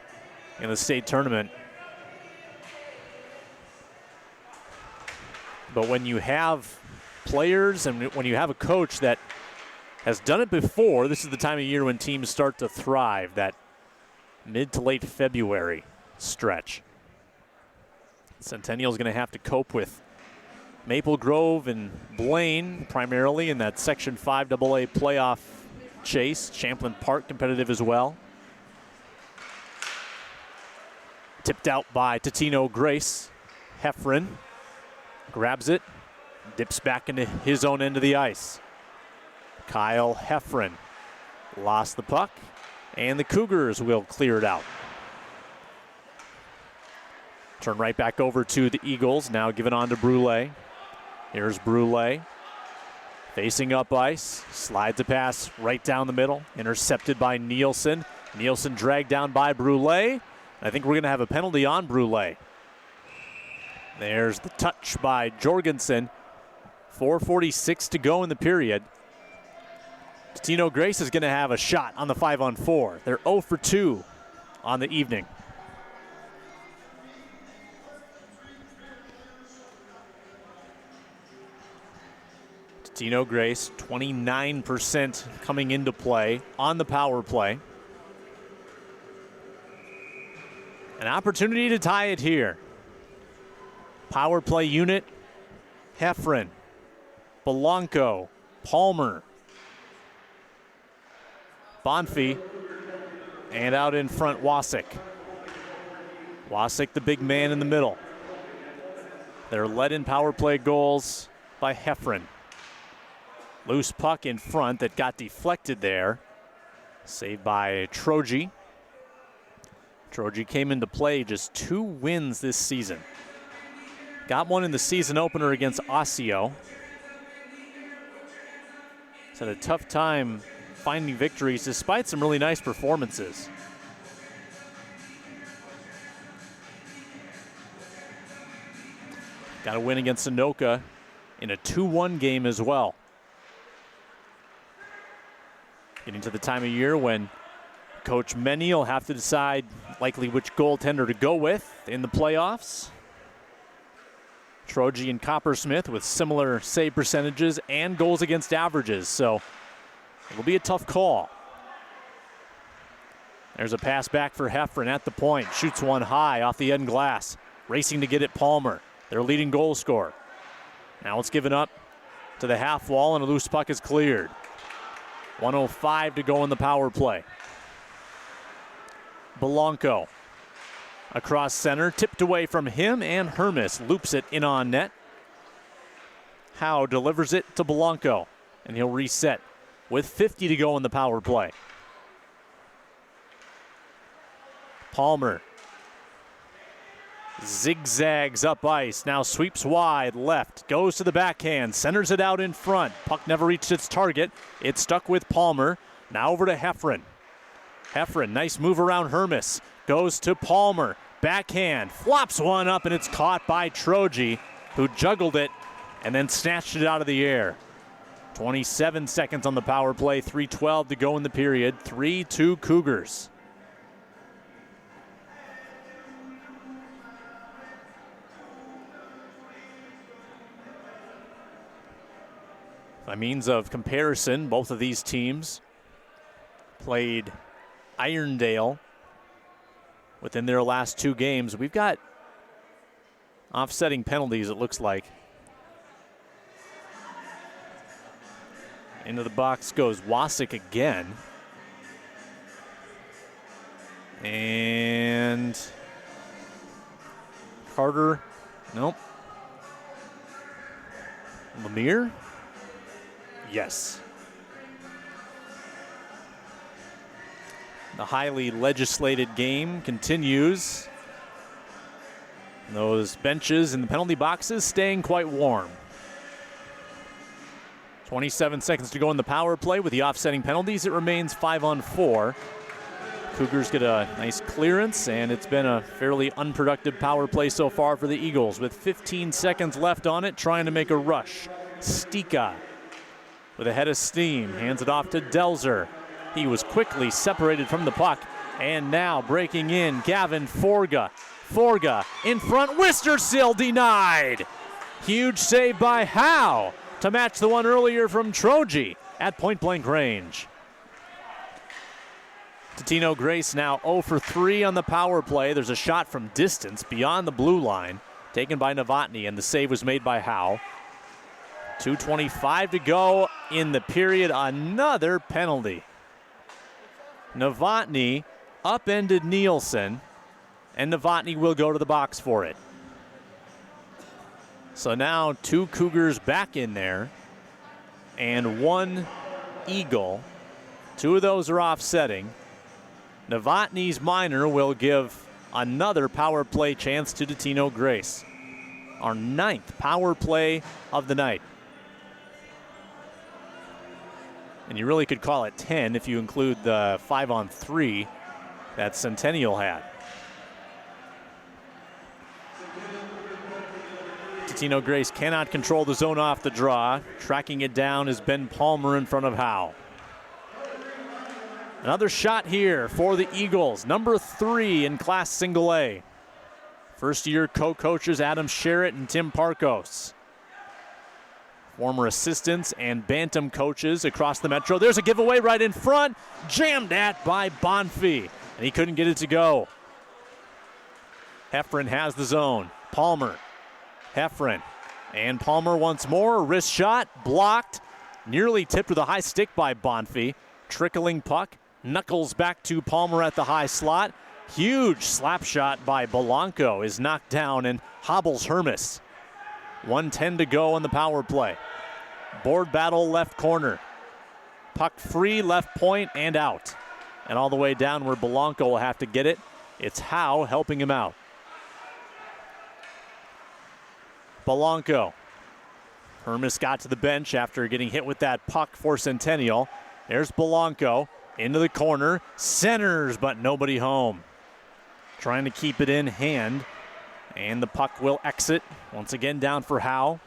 in the state tournament. But when you have players and when you have a coach that has done it before, this is the time of year when teams start to thrive, that mid to late February stretch. Centennial's going to have to cope with Maple Grove and Blaine primarily in that Section 5 AA playoff chase. Champlain Park competitive as well. Tipped out by Totino-Grace. Heffron grabs it, dips back into his own end of the ice. Kyle Heffron lost the puck, and the Cougars will clear it out. Turn right back over to the Eagles, now given on to Brule. Here's Brule. Facing up ice, slides a pass right down the middle, intercepted by Nielsen. Nielsen dragged down by Brule. I think we're going to have a penalty on Brule. There's the touch by Jorgensen. 4:46 to go in the period. Totino-Grace is going to have a shot on the 5-on-4. They're 0 for 2 on the evening. Totino-Grace, 29% coming into play on the power play. An opportunity to tie it here. Power play unit, Heffron, Belanco, Palmer, Bonfi, and out in front, Wasik. Wasik, the big man in the middle. They're led in power play goals by Heffron. Loose puck in front that got deflected there. Saved by Troji. Troji came into play just 2 wins this season. Got one in the season opener against Osseo. He's had a tough time finding victories despite some really nice performances. Got a win against Anoka in a 2-1 game as well. Getting to the time of year when Coach Menny will have to decide likely which goaltender to go with in the playoffs. Troji and Coppersmith with similar save percentages and goals against averages, so it'll be a tough call. There's a pass back for Heffron at the point. Shoots one high off the end glass. Racing to get it Palmer, their leading goal scorer. Now it's given up to the half wall and a loose puck is cleared. 1:05 to go in the power play. Belanco across center, tipped away from him, and Hermes loops it in on net. Howe delivers it to Belanco, and he'll reset with 50 to go in the power play. Palmer zigzags up ice, now sweeps wide left, goes to the backhand, centers it out in front. Puck never reached its target. It's stuck with Palmer. Now over to Heffron. Heffron, nice move around Hermes. Goes to Palmer. Backhand, flops one up, and it's caught by Troji, who juggled it and then snatched it out of the air. 27 seconds on the power play, 3:12 to go in the period. 3-2 Cougars. By means of comparison, both of these teams played Irondale within their last 2 games. We've got offsetting penalties, it looks like. Into the box goes Wasik again. And Carter, nope. Lemire? Yes. The highly legislated game continues. Those benches in the penalty boxes staying quite warm. 27 seconds to go in the power play. With the offsetting penalties, it remains 5-on-4. Cougars get a nice clearance, and it's been a fairly unproductive power play so far for the Eagles. With 15 seconds left on it, trying to make a rush. Stika with a head of steam, hands it off to Delzer. He was quickly separated from the puck, and now breaking in, Gavin Forga. Forga in front, Wistersill denied. Huge save by Howe to match the one earlier from Troji at point-blank range. Totino-Grace now 0 for 3 on the power play. There's a shot from distance beyond the blue line, taken by Novotny, and the save was made by Howe. 2:25 to go in the period. Another penalty. Novotny upended Nielsen, and Novotny will go to the box for it. So now 2 Cougars back in there, and 1 Eagle. 2 of those are offsetting. Novotny's minor will give another power play chance to Totino-Grace. Our 9th power play of the night. And you really could call it 10 if you include the 5-on-3 that Centennial had. Totino-Grace cannot control the zone off the draw. Tracking it down is Ben Palmer in front of Howe. Another shot here for the Eagles, number 3 in Class Single A. First-year co-coaches Adam Sherritt and Tim Parkos. Former assistants and bantam coaches across the Metro. There's a giveaway right in front, jammed at by Bonfy, and he couldn't get it to go. Heffron has the zone. Palmer, Heffron, and Palmer once more. Wrist shot, blocked, nearly tipped with a high stick by Bonfy. Trickling puck, knuckles back to Palmer at the high slot. Huge slap shot by Belanco is knocked down and hobbles Hermes. 1:10 to go on the power play. Board battle left corner. Puck free, left point, and out. And all the way down where Belanco will have to get it. It's Howe helping him out. Belanco. Hermes got to the bench after getting hit with that puck for Centennial. There's Belanco into the corner. Centers, but nobody home. Trying to keep it in hand. And the puck will exit. Once again down for Howe.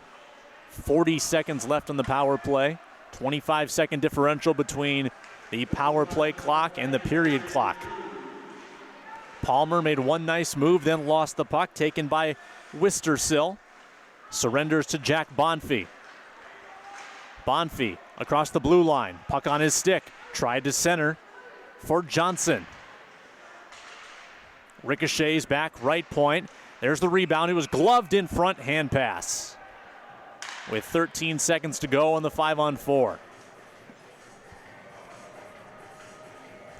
40 seconds left on the power play. 25-second differential between the power play clock and the period clock. Palmer made one nice move, then lost the puck, taken by Wistersill. Surrenders to Jack Bonfie. Bonfie across the blue line. Puck on his stick. Tried to center for Johnson. Ricochets back, right point. There's the rebound. It was gloved in front, hand pass. With 13 seconds to go on the 5-on-4.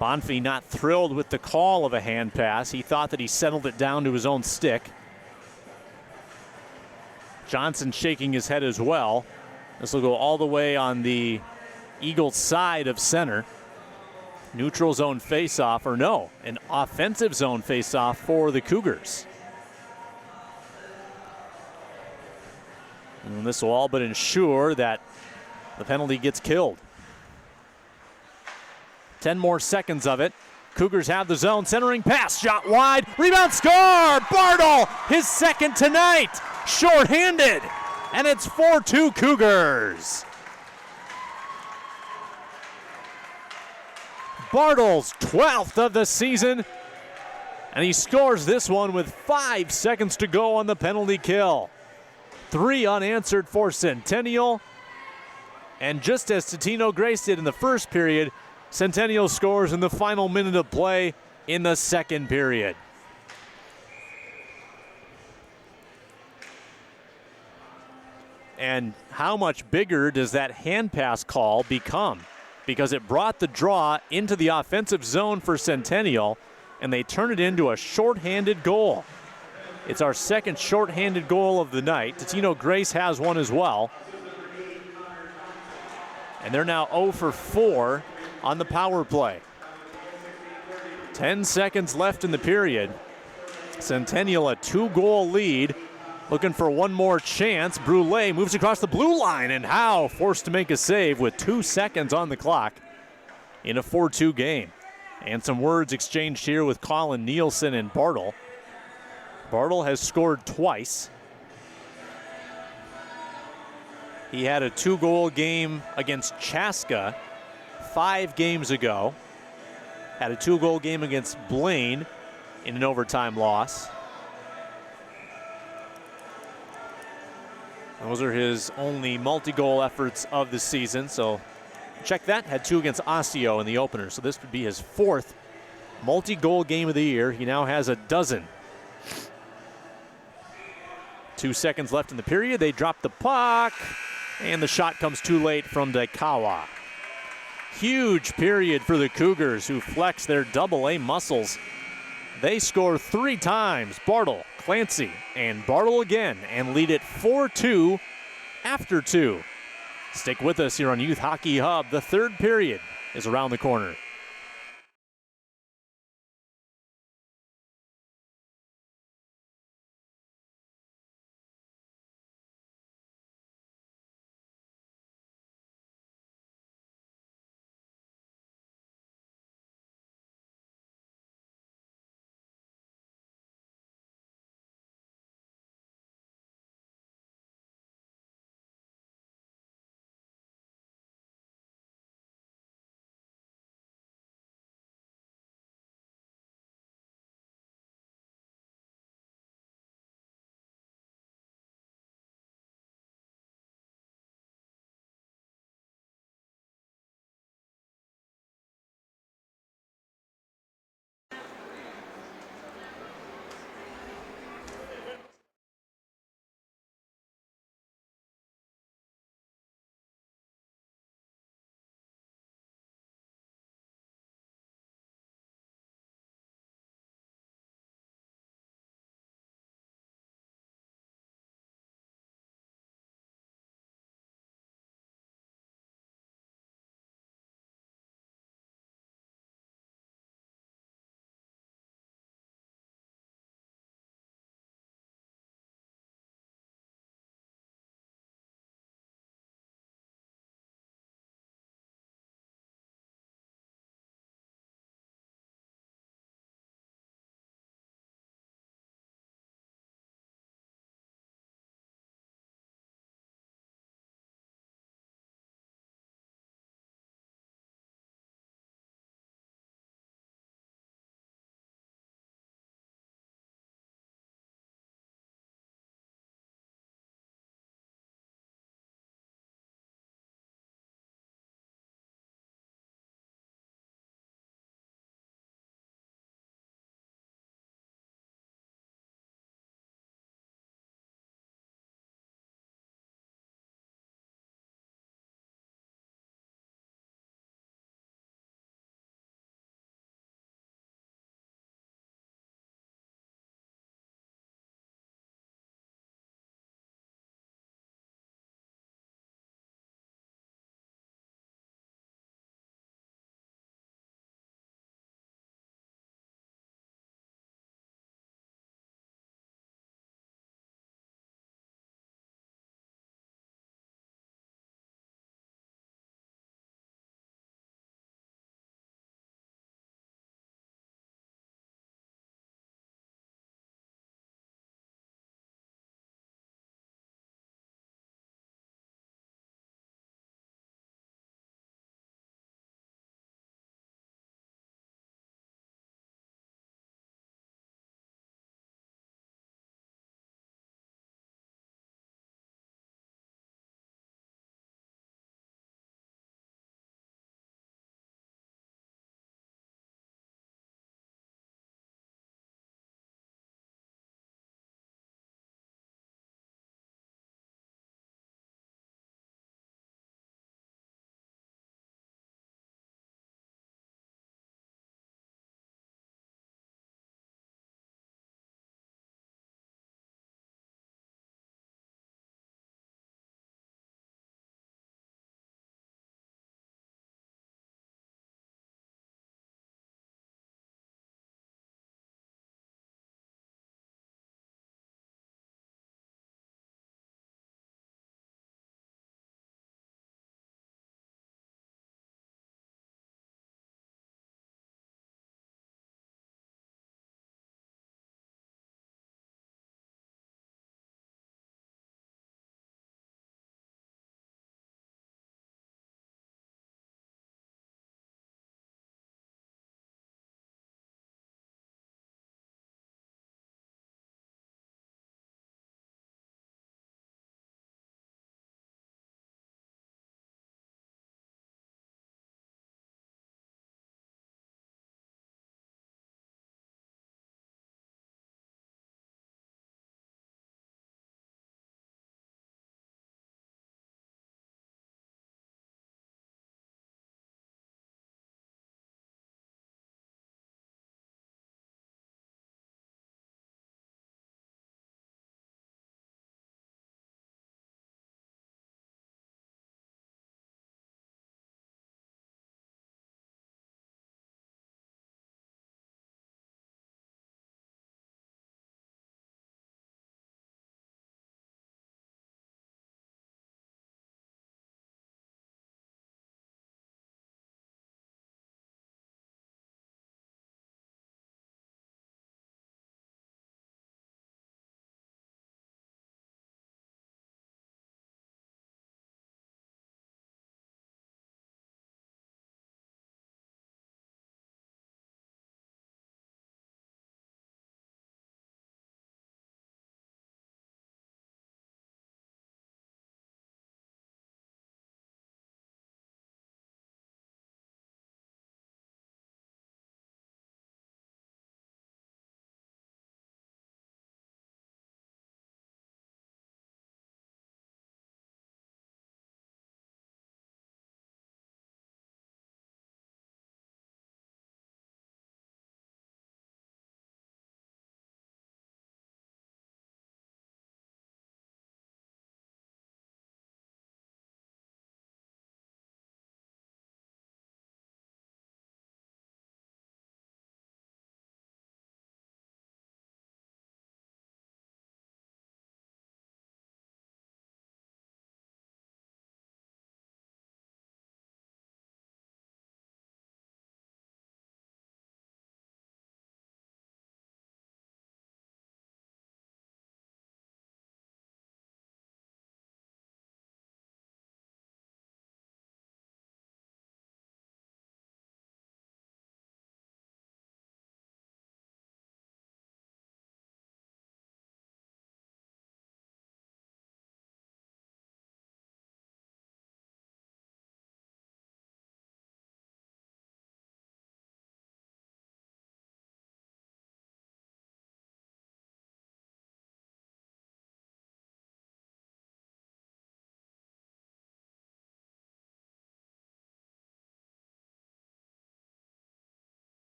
Bonfie not thrilled with the call of a hand pass. He thought that he settled it down to his own stick. Johnson shaking his head as well. This will go all the way on the Eagles side of center. Neutral zone faceoff, or no, an offensive zone faceoff for the Cougars. And this will all but ensure that the penalty gets killed. 10 more seconds of it. Cougars have the zone, centering pass, shot wide, rebound, score! Bartle, his second tonight, shorthanded, and it's 4-2 Cougars. Bartle's 12th of the season, and he scores this one with 5 seconds to go on the penalty kill. 3 unanswered for Centennial, and just as Totino-Grace did in the first period, Centennial scores in the final minute of play in the second period. And how much bigger does that hand pass call become? Because it brought the draw into the offensive zone for Centennial, and they turn it into a shorthanded goal. It's our second shorthanded goal of the night. Totino-Grace has one as well. And they're now 0 for 4 on the power play. 10 seconds left in the period. Centennial a 2-goal lead. Looking for one more chance. Brule moves across the blue line, and Howe forced to make a save with 2 seconds on the clock in a 4-2 game. And some words exchanged here with Colin Nielsen and Bartle. Bartle has scored twice. He had a 2-goal game against Chaska 5 games ago. Had a 2-goal game against Blaine in an overtime loss. Those are his only multi-goal efforts of the season, so check that. Had 2 against Osseo in the opener, so this would be his 4th multi-goal game of the year. He now has a dozen. 2 seconds left in the period. They drop the puck, and the shot comes too late from Daikawa. Huge period for the Cougars, who flex their double-A muscles. They score 3 times. Bartle, Clancy, and Bartle again, and lead it 4-2 after 2. Stick with us here on Youth Hockey Hub. The third period is around the corner.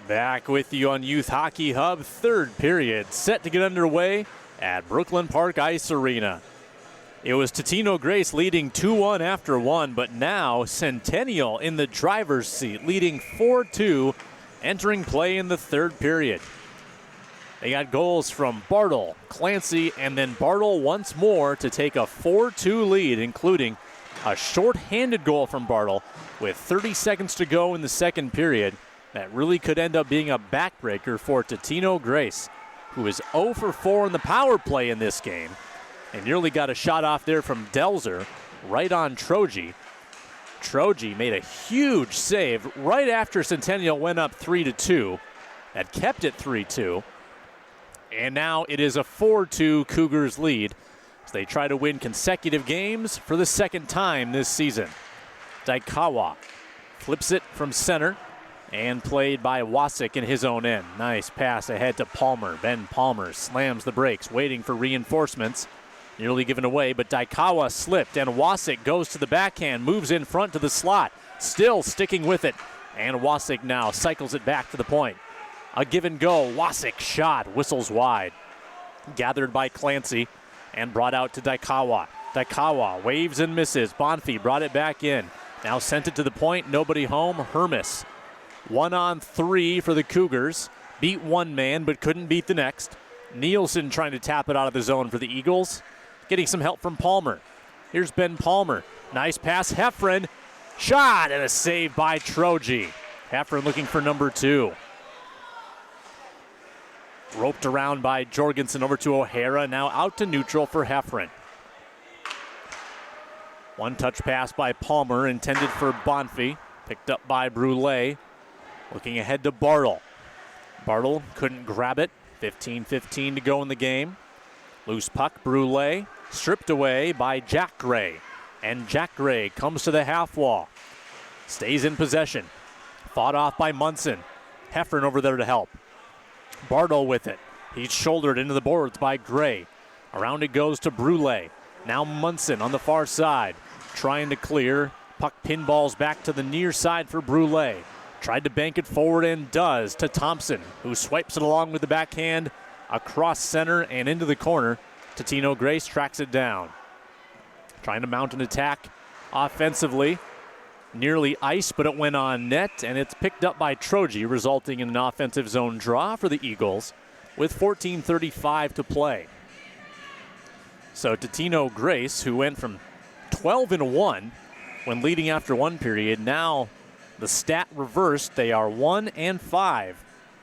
Back with you on Youth Hockey Hub. Third period set to get underway at Brooklyn Park Ice Arena. It was Totino-Grace leading 2-1 after one, but now Centennial in the driver's seat, leading 4-2, entering play in the third period. They got goals from Bartle, Clancy, and then Bartle once more to take a 4-2 lead, including a short-handed goal from Bartle with 30 seconds to go in the second period. That really could end up being a backbreaker for Totino-Grace, who is 0 for 4 in the power play in this game, and nearly got a shot off there from Delzer right on Troji. Troji made a huge save right after Centennial went up 3-2. That kept it 3-2. And now it is a 4-2 Cougars lead as they try to win consecutive games for the second time this season. Daikawa flips it from center and played by Wasik in his own end. Nice pass ahead to Palmer. Ben Palmer slams the brakes, waiting for reinforcements. Nearly given away, but Daikawa slipped, and Wasik goes to the backhand, moves in front to the slot, still sticking with it. And Wasik now cycles it back to the point. A give and go. Wasik shot, whistles wide. Gathered by Clancy and brought out to Daikawa. Daikawa waves and misses. Bonfi brought it back in. Now sent it to the point, nobody home. Hermes 1-on-3 for the Cougars. Beat one man, but couldn't beat the next. Nielsen trying to tap it out of the zone for the Eagles. Getting some help from Palmer. Here's Ben Palmer. Nice pass, Heffron. Shot and a save by Troji. Heffron looking for number 2. Roped around by Jorgensen over to O'Hara. Now out to neutral for Heffron. One touch pass by Palmer intended for Bonfi. Picked up by Brule. Looking ahead to Bartle. Bartle couldn't grab it. 15-15 to go in the game. Loose puck, Brule. Stripped away by Jack Gray. And Jack Gray comes to the half wall. Stays in possession. Fought off by Munson. Heffron over there to help. Bartle with it. He's shouldered into the boards by Gray. Around it goes to Brule. Now Munson on the far side. Trying to clear. Puck pinballs back to the near side for Brule. Tried to bank it forward and does to Thompson, who swipes it along with the backhand across center and into the corner. Totino-Grace tracks it down. Trying to mount an attack offensively. Nearly iced, but it went on net, and it's picked up by Troji, resulting in an offensive zone draw for the Eagles with 14:35 to play. So Totino-Grace, who went from 12-1 when leading after one period, now the stat reversed. They are 1-5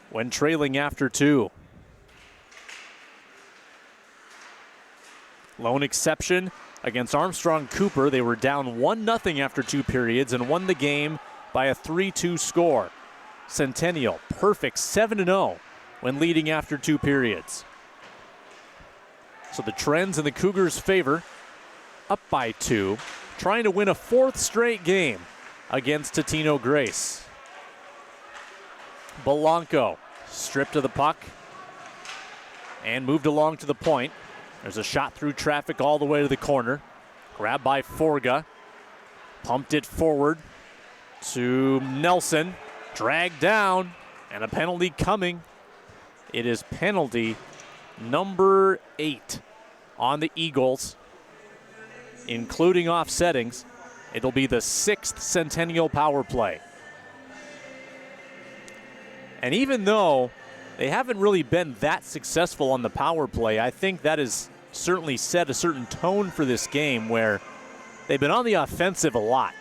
when trailing after two. Lone exception against Armstrong Cooper. They were down 1-0 after two periods and won the game by a 3-2 score. Centennial, perfect 7-0 when leading after two periods. So the trends in the Cougars' favor, up by 2, trying to win a 4th straight game against Totino-Grace. Belanco stripped of the puck and moved along to the point. There's a shot through traffic all the way to the corner. Grabbed by Forga. Pumped it forward to Nelson. Dragged down, and a penalty coming. It is penalty number 8 on the Eagles, including offsettings. It'll be the 6th Centennial power play. And even though they haven't really been that successful on the power play, I think that has certainly set a certain tone for this game where they've been on the offensive a lot.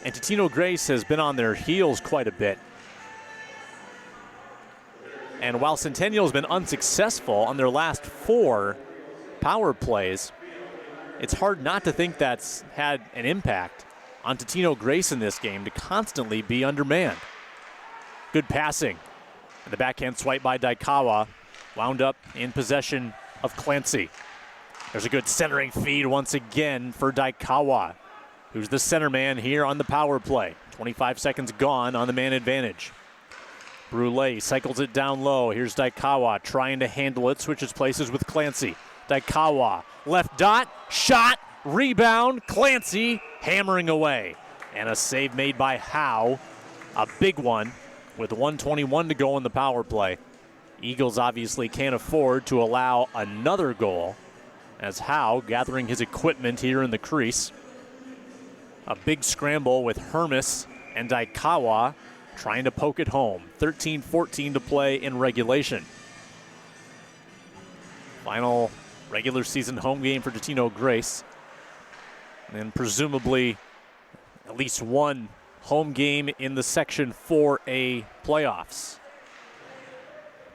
And Totino-Grace has been on their heels quite a bit. And while Centennial has been unsuccessful on their last 4 power plays, it's hard not to think that's had an impact on Totino-Grace in this game to constantly be undermanned. Good passing. And the backhand swipe by Daikawa wound up in possession of Clancy. There's a good centering feed once again for Daikawa, who's the center man here on the power play. 25 seconds gone on the man advantage. Brule cycles it down low. Here's Daikawa trying to handle it, switches places with Clancy. Daikawa, left dot, shot, rebound, Clancy hammering away. And a save made by Howe, a big one, with 1:21 to go in the power play. Eagles obviously can't afford to allow another goal, as Howe gathering his equipment here in the crease. A big scramble with Hermes and Daikawa trying to poke it home. 13-14 to play in regulation. Final regular season home game for Totino-Grace. And presumably at least one home game in the Section 4A playoffs,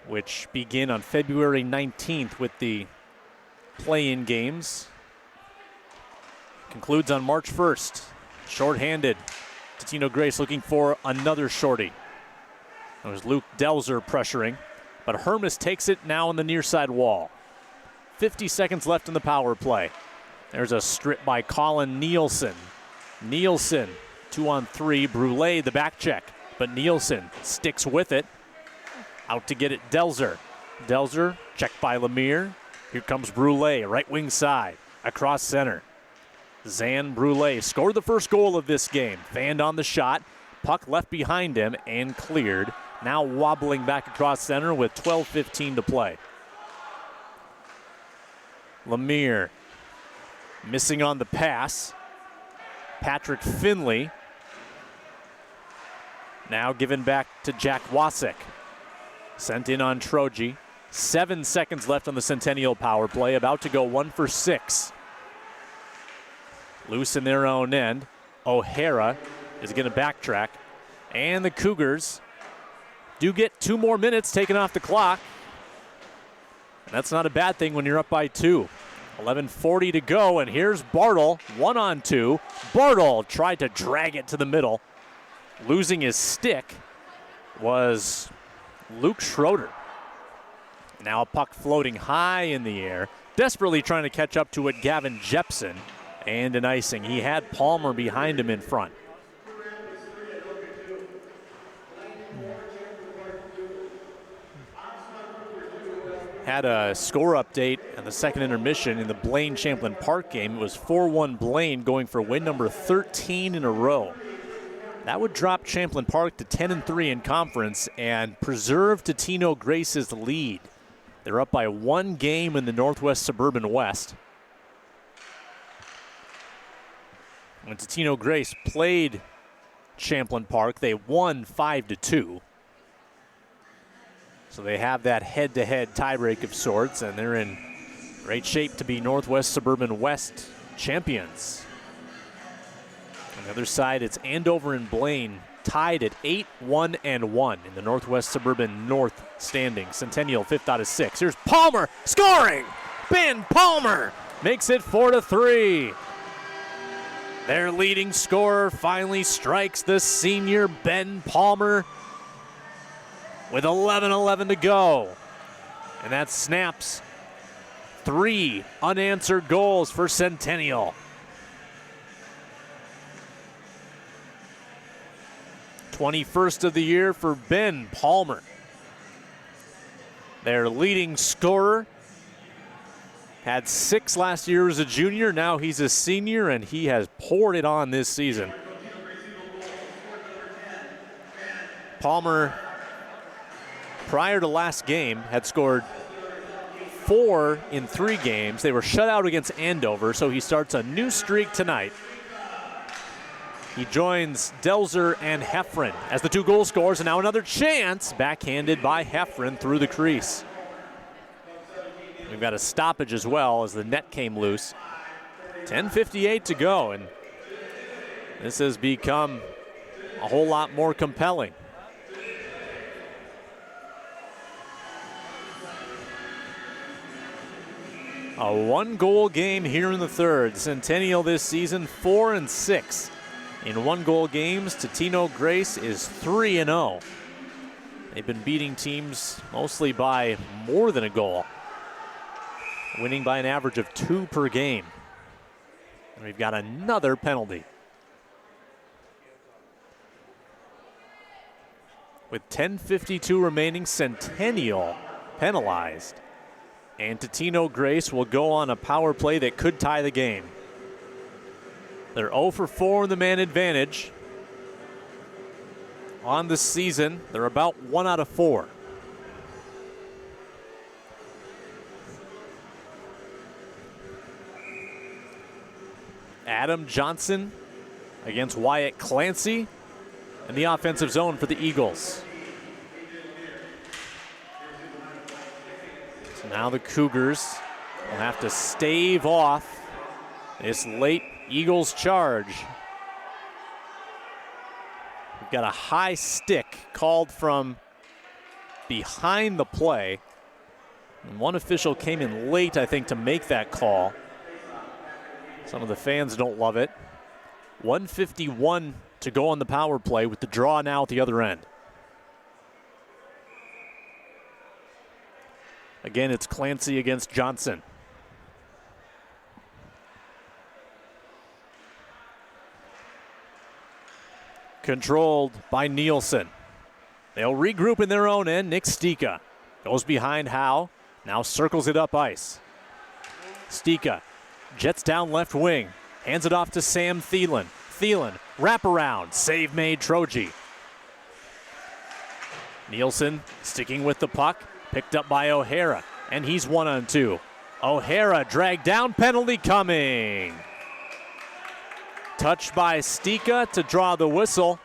which begin on February 19th with the play-in games. Concludes on March 1st. Short-handed. Totino-Grace looking for another shorty. It was Luke Delzer pressuring, but Hermes takes it now on the near side wall. 50 seconds left in the power play. There's a strip by Colin Nielsen. Nielsen, 2-on-3. Brule, the back check, but Nielsen sticks with it. Out to get it, Delzer. Delzer, checked by Lemire. Here comes Brule, right wing side, across center. Zan Brule scored the first goal of this game. Fanned on the shot, puck left behind him and cleared. Now wobbling back across center with 12:15 to play. Lemire missing on the pass. Patrick Finley now given back to Jack Wasik. Sent in on Troji. 7 seconds left on the Centennial power play. About to go 1 for 6. Loose in their own end. O'Hara is going to backtrack. And the Cougars do get 2 more minutes taken off the clock. And that's not a bad thing when you're up by 2. 11:40 to go, and here's Bartle, 1-on-2. Bartle tried to drag it to the middle. Losing his stick was Luke Schroeder. Now a puck floating high in the air, desperately trying to catch up to it, Gavin Jepson, and an icing. He had Palmer behind him in front. Had a score update at the second intermission in the Blaine-Champlain Park game. It was 4-1 Blaine, going for win number 13 in a row. That would drop Champlain Park to 10-3 in conference and preserve Totino-Grace's lead. They're up by 1 game in the Northwest Suburban West. When Totino-Grace played Champlain Park, they won 5-2. So they have that head-to-head tiebreak of sorts, and they're in great shape to be Northwest Suburban West champions. On the other side, it's Andover and Blaine tied at 8-1-1 in the Northwest Suburban North standings. Centennial 5th out of 6. Here's Palmer scoring! Ben Palmer makes it 4-3. Their leading scorer finally strikes, the senior Ben Palmer, with 11:11 to go. And that snaps 3 unanswered goals for Centennial. 21st of the year for Ben Palmer. Their leading scorer. Had 6 last year as a junior. Now he's a senior, and he has poured it on this season. Palmer, prior to last game, had scored 4 in 3 games. They were shut out against Andover, so he starts a new streak tonight. He joins Delzer and Heffron as the 2 goal scorers, and now another chance, backhanded by Heffron through the crease. We've got a stoppage as well as the net came loose. 10:58 to go, and this has become a whole lot more compelling. A 1-goal game here in the third. Centennial this season 4-6 in 1-goal games. Totino-Grace is 3-0. They've been beating teams mostly by more than a goal, winning by an average of 2 per game. And we've got another penalty. With 10:52 remaining, Centennial penalized. And Totino-Grace will go on a power play that could tie the game. They're 0 for 4 in the man advantage. on the season. They're about 1 out of 4. Adam Johnson against Wyatt Clancy in the offensive zone for the Eagles. So now the Cougars will have to stave off this late Eagles charge. We've got a high stick called from behind the play. And one official came in late, I think, to make that call. Some of the fans don't love it. 1:51 to go on the power play with the draw now at the other end. Again, it's Clancy against Johnson. Controlled by Nielsen. They'll regroup in their own end. Nick Stika goes behind Howe. Now circles it up ice. Stika jets down left wing. Hands it off to Sam Thielen. Thielen, wraparound. Save made Troji. Nielsen sticking with the puck. Picked up by O'Hara. And he's 1-on-2. O'Hara dragged down. Penalty coming. Touched by Stika to draw the whistle.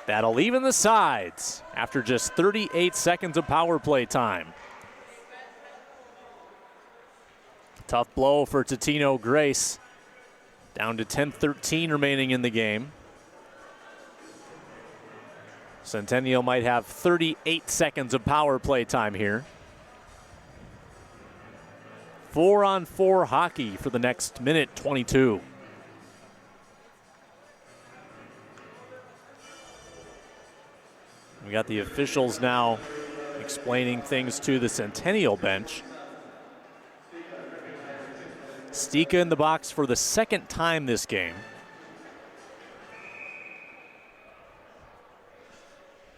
That'll even the sides after just 38 seconds of power play time. Tough blow for Totino-Grace. Down to 10:13 remaining in the game. Centennial might have 38 seconds of power play time here. 4-on-4 hockey for the next minute 22. We got the officials now explaining things to the Centennial bench. Stika in the box for the second time this game.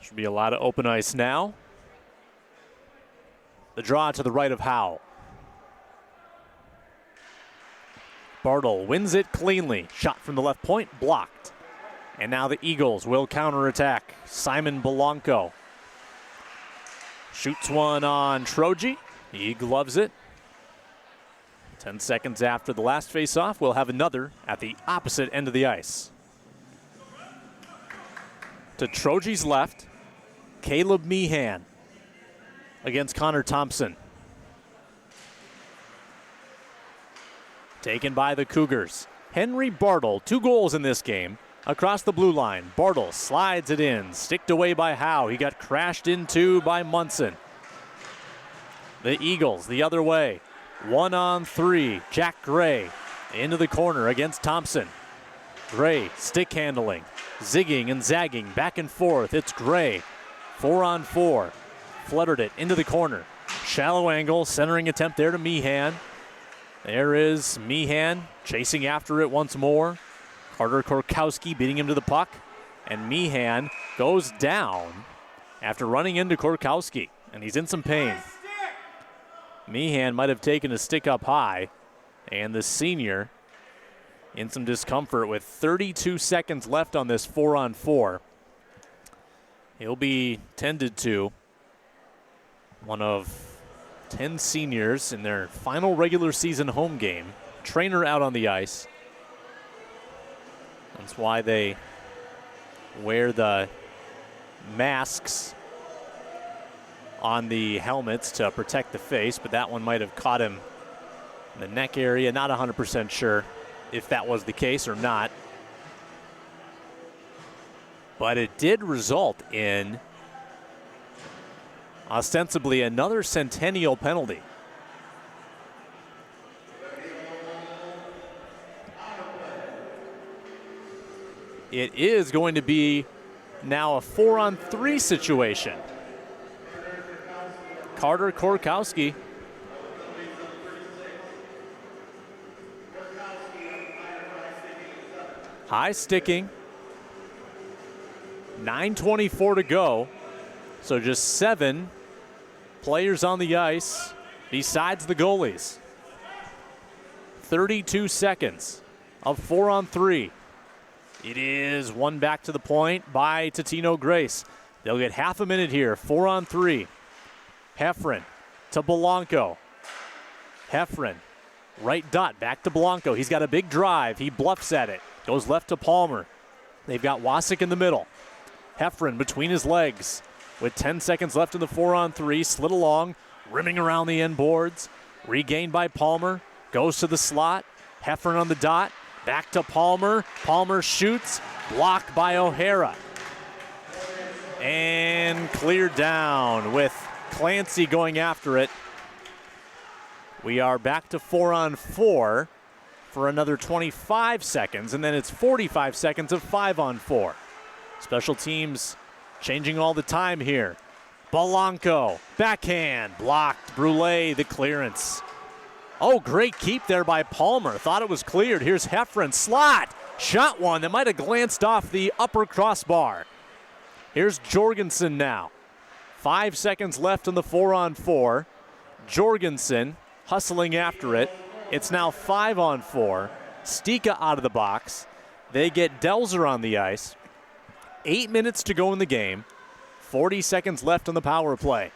Should be a lot of open ice now. The draw to the right of Howe. Bartle wins it cleanly. Shot from the left point, blocked. And now the Eagles will counterattack. Simon Belanco shoots one on Troji. He gloves it. 10 seconds after the last faceoff, we'll have another at the opposite end of the ice. To Troji's left, Caleb Meehan against Connor Thompson. Taken by the Cougars. Henry Bartle, 2 goals in this game. Across the blue line, Bartle slides it in, sticked away by Howe. He got crashed into by Munson. The Eagles the other way. 1-on-3, Jack Gray into the corner against Thompson. Gray stick handling, zigging and zagging back and forth. It's Gray, 4-on-4, fluttered it into the corner. Shallow angle, centering attempt there to Meehan. There is Meehan chasing after it once more. Carter Korkowski beating him to the puck. And Meehan goes down after running into Korkowski. And he's in some pain. Meehan might have taken a stick up high. And the senior in some discomfort with 32 seconds left on this 4-on-4. He'll be tended to. One of 10 seniors in their final regular season home game. Trainer out on the ice. That's why they wear the masks on the helmets to protect the face, but that one might have caught him in the neck area. Not 100% sure if that was the case or not. But it did result in ostensibly another Centennial penalty. It is going to be now a 4-on-3 situation. Carter Korkowski. High sticking. 9:24 to go. So just 7 players on the ice besides the goalies. 32 seconds of 4-on-3. It is one back to the point by Totino-Grace. They'll get half a minute here, 4-on-3. Heffron to Blanco. Heffron, right dot, back to Blanco. He's got a big drive. He bluffs at it. Goes left to Palmer. They've got Wasik in the middle. Heffron between his legs with 10 seconds left in the 4-on-3. Slid along, rimming around the end boards. Regained by Palmer. Goes to the slot. Heffron on the dot. Back to Palmer. Palmer shoots. Blocked by O'Hara. And cleared down with Clancy going after it. We are back to 4-on-4 for another 25 seconds, and then it's 45 seconds of 5-on-4. Special teams changing all the time here. Blanco, backhand, blocked. Brule, the clearance. Oh, great keep there by Palmer. Thought it was cleared. Here's Heffron, slot. Shot one that might have glanced off the upper crossbar. Here's Jorgensen now. 5 seconds left in the 4-on-4. Jorgensen hustling after it. It's now 5-on-4. Stika out of the box. They get Delzer on the ice. 8 minutes to go in the game. 40 seconds left on the power play.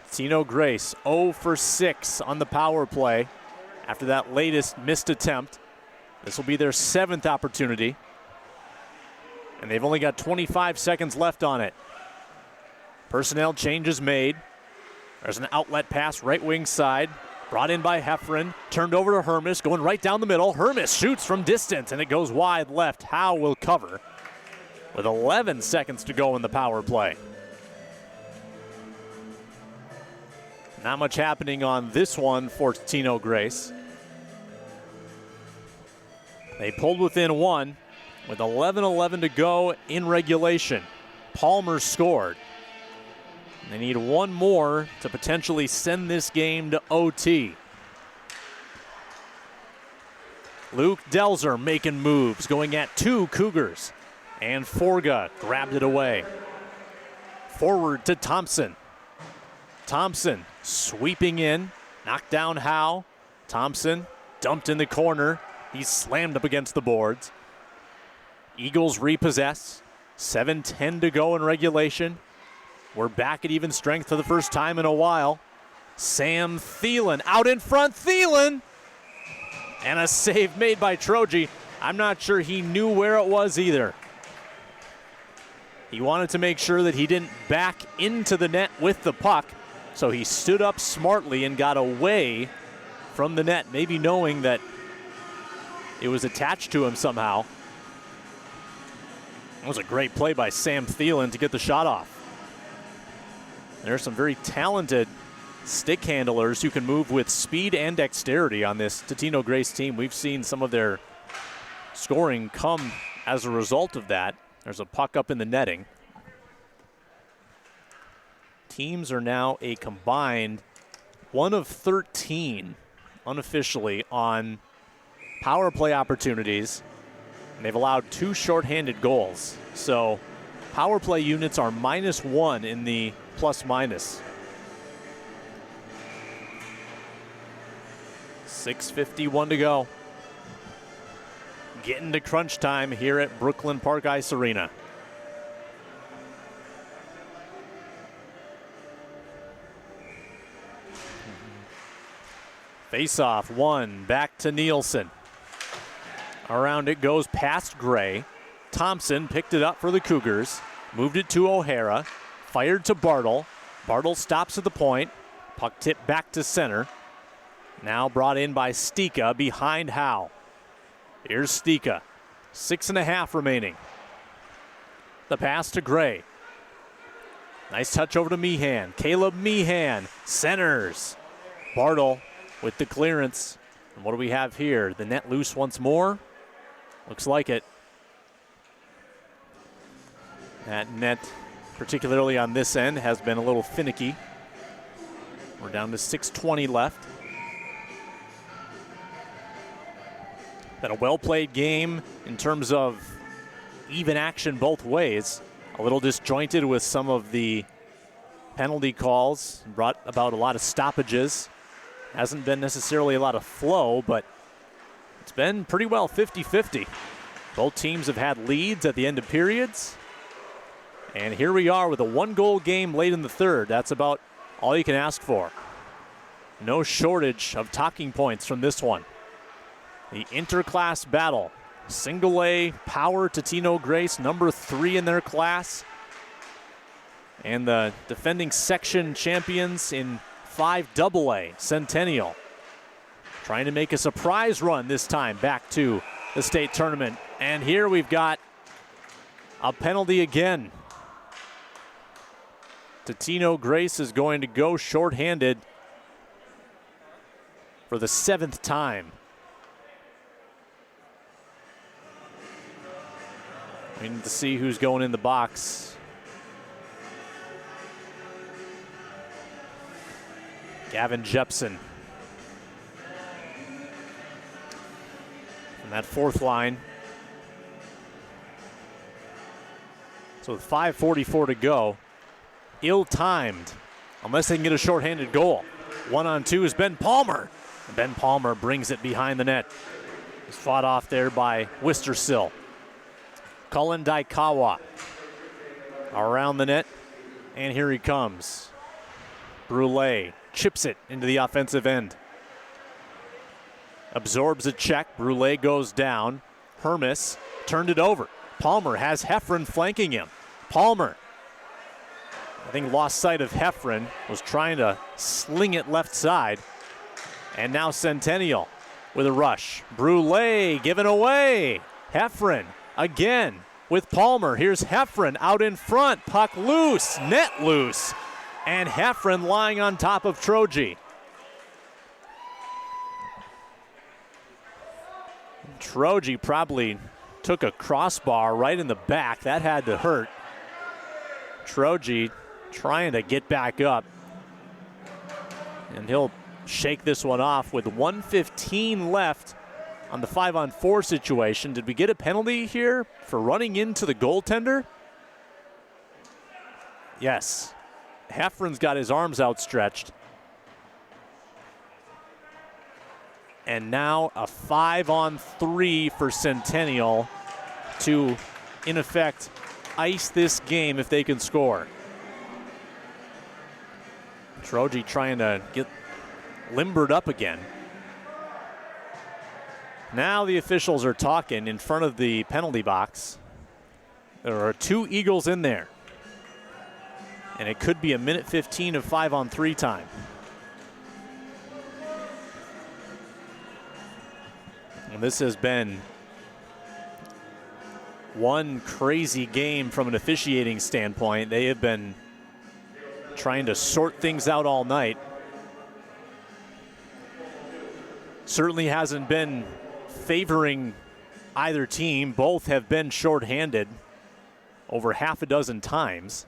Totino-Grace 0 for 6 on the power play after that latest missed attempt. This will be their 7th opportunity. And they've only got 25 seconds left on it. Personnel changes made. There's an outlet pass right wing side. Brought in by Heffron. Turned over to Hermes, going right down the middle. Hermes shoots from distance, and it goes wide left. Howe will cover with 11 seconds to go in the power play. Not much happening on this one for Totino-Grace. They pulled within one with 11:11 to go in regulation. Palmer scored. They need one more to potentially send this game to OT. Luke Delzer making moves, going at 2 Cougars. And Forga grabbed it away. Forward to Thompson. Thompson sweeping in, knocked down Howe. Thompson dumped in the corner. He's slammed up against the boards. Eagles repossess. 7:10 to go in regulation. We're back at even strength for the first time in a while. Sam Thielen out in front. Thielen! And a save made by Troji. I'm not sure he knew where it was either. He wanted to make sure that he didn't back into the net with the puck, so he stood up smartly and got away from the net, maybe knowing that it was attached to him somehow. That was a great play by Sam Thielen to get the shot off. There are some very talented stick handlers who can move with speed and dexterity on this Totino-Grace team. We've seen some of their scoring come as a result of that. There's a puck up in the netting. Teams are now a combined 1 of 13 unofficially on power play opportunities. And they've allowed 2 shorthanded goals. So power play units are -1 in the plus-minus. 6:51 to go. Getting to crunch time here at Brooklyn Park Ice Arena. Face-off, 1, back to Nielsen. Around it goes past Gray. Thompson picked it up for the Cougars. Moved it to O'Hara. Fired to Bartle. Bartle stops at the point. Puck tipped back to center. Now brought in by Stika behind Howe. Here's Stika. 6.5 remaining. The pass to Gray. Nice touch over to Meehan. Caleb Meehan centers. Bartle with the clearance. And what do we have here? The net loose once more. Looks like it. That net, particularly on this end, has been a little finicky. We're down to 6:20 left. Been a well-played game in terms of even action both ways. A little disjointed with some of the penalty calls. Brought about a lot of stoppages. Hasn't been necessarily a lot of flow, but It's been pretty well 50-50. Both teams have had leads at the end of periods. And here we are with a one-goal game late in the third. That's about all you can ask for. No shortage of talking points from this one. The interclass battle. Single A power Totino-Grace, number 3 in their class. And the defending section champions in 5AA, Centennial. Trying to make a surprise run this time back to the state tournament. And here we've got a penalty again. Totino-Grace is going to go shorthanded for the 7th time. We need to see who's going in the box. Gavin Jepson. And that 4th line. So with 5:44 to go, ill-timed, unless they can get a shorthanded goal. 1-on-2 is Ben Palmer. And Ben Palmer brings it behind the net. He's fought off there by Wistersill. Cullen Daikawa around the net, and here he comes. Brule chips it into the offensive end. Absorbs a check. Brule goes down. Hermes turned it over. Palmer has Heffron flanking him. Palmer, I think, lost sight of Heffron, was trying to sling it left side. And now Centennial with a rush. Brule given away. Heffron again with Palmer. Here's Heffron out in front. Puck loose, net loose. And Heffron lying on top of Troji. Troji probably took a crossbar right in the back. That had to hurt. Troji trying to get back up. And he'll shake this one off with 1:15 left on the 5-on-4 situation. Did we get a penalty here for running into the goaltender? Yes. Heffron's got his arms outstretched. And now a 5-on-3 for Centennial to, in effect, ice this game if they can score. Troji trying to get limbered up again. Now the officials are talking in front of the penalty box. There are 2 Eagles in there. And it could be a minute 15 of 5-on-3 time. And this has been one crazy game from an officiating standpoint. They have been trying to sort things out all night. Certainly hasn't been favoring either team. Both have been shorthanded over half a dozen times.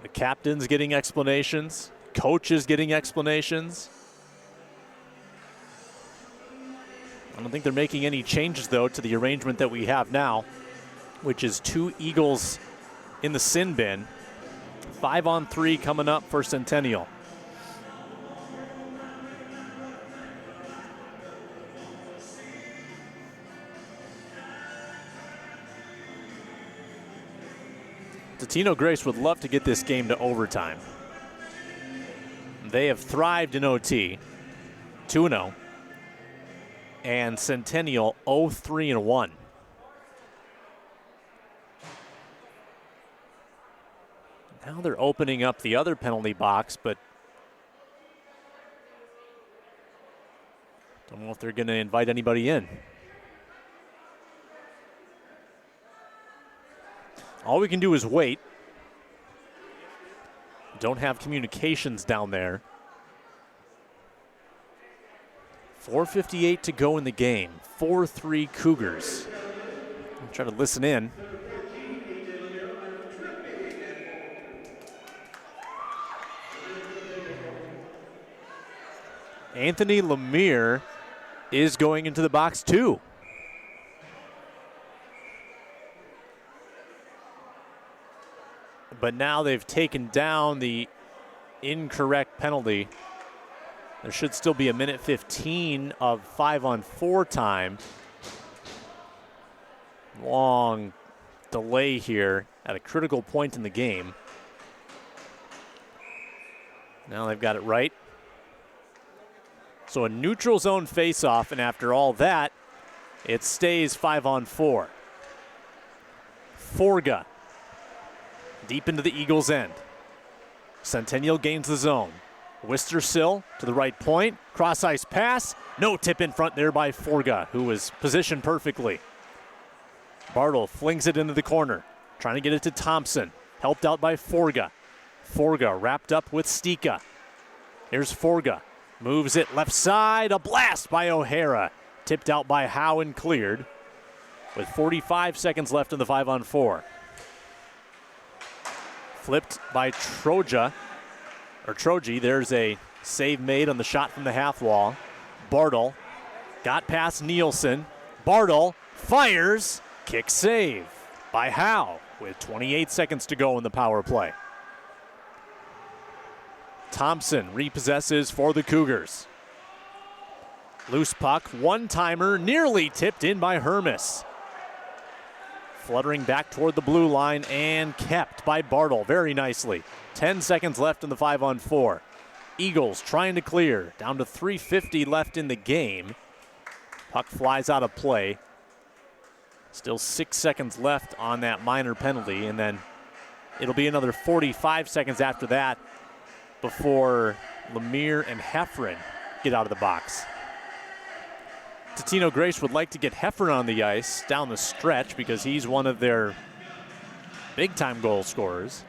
The captain's getting explanations. Coach is getting explanations. I don't think they're making any changes, though, to the arrangement that we have now, which is 2 Eagles in the sin bin. 5-on-3 coming up for Centennial. Totino-Grace would love to get this game to overtime. They have thrived in OT, 2-0. And Centennial 0-3-1. Now they're opening up the other penalty box, but don't know if they're going to invite anybody in. All we can do is wait. Don't have communications down there. 4:58 to go in the game. 4-3 Cougars. I'll try to listen in. Anthony Lemire is going into the box too. but now they've taken down the incorrect penalty. There should still be a minute 15 of 5-on-4 time. Long delay here at a critical point in the game. Now they've got it right. So a neutral zone faceoff, and after all that, it stays 5-on-4. Forga deep into the Eagles' end. Centennial gains the zone. Wistersill to the right point. Cross-ice pass. No tip in front there by Forga, who was positioned perfectly. Bartle flings it into the corner, trying to get it to Thompson. Helped out by Forga. Forga wrapped up with Stika. Here's Forga. Moves it left side. A blast by O'Hara. Tipped out by Howe and cleared. With 45 seconds left in the 5-on-4. Flipped by Troji. There's a save made on the shot from the half wall. Bartle got past Nielsen. Bartle fires. Kick save by Howe with 28 seconds to go in the power play. Thompson repossesses for the Cougars. Loose puck, one-timer, nearly tipped in by Hermes. Fluttering back toward the blue line and kept by Bartle very nicely. 10 seconds left in the 5-on-4. Eagles trying to clear. Down to 3:50 left in the game. Puck flies out of play. Still 6 seconds left on that minor penalty, and then it'll be another 45 seconds after that before Lemire and Heffron get out of the box. Totino-Grace would like to get Heffron on the ice down the stretch because he's one of their big-time goal scorers.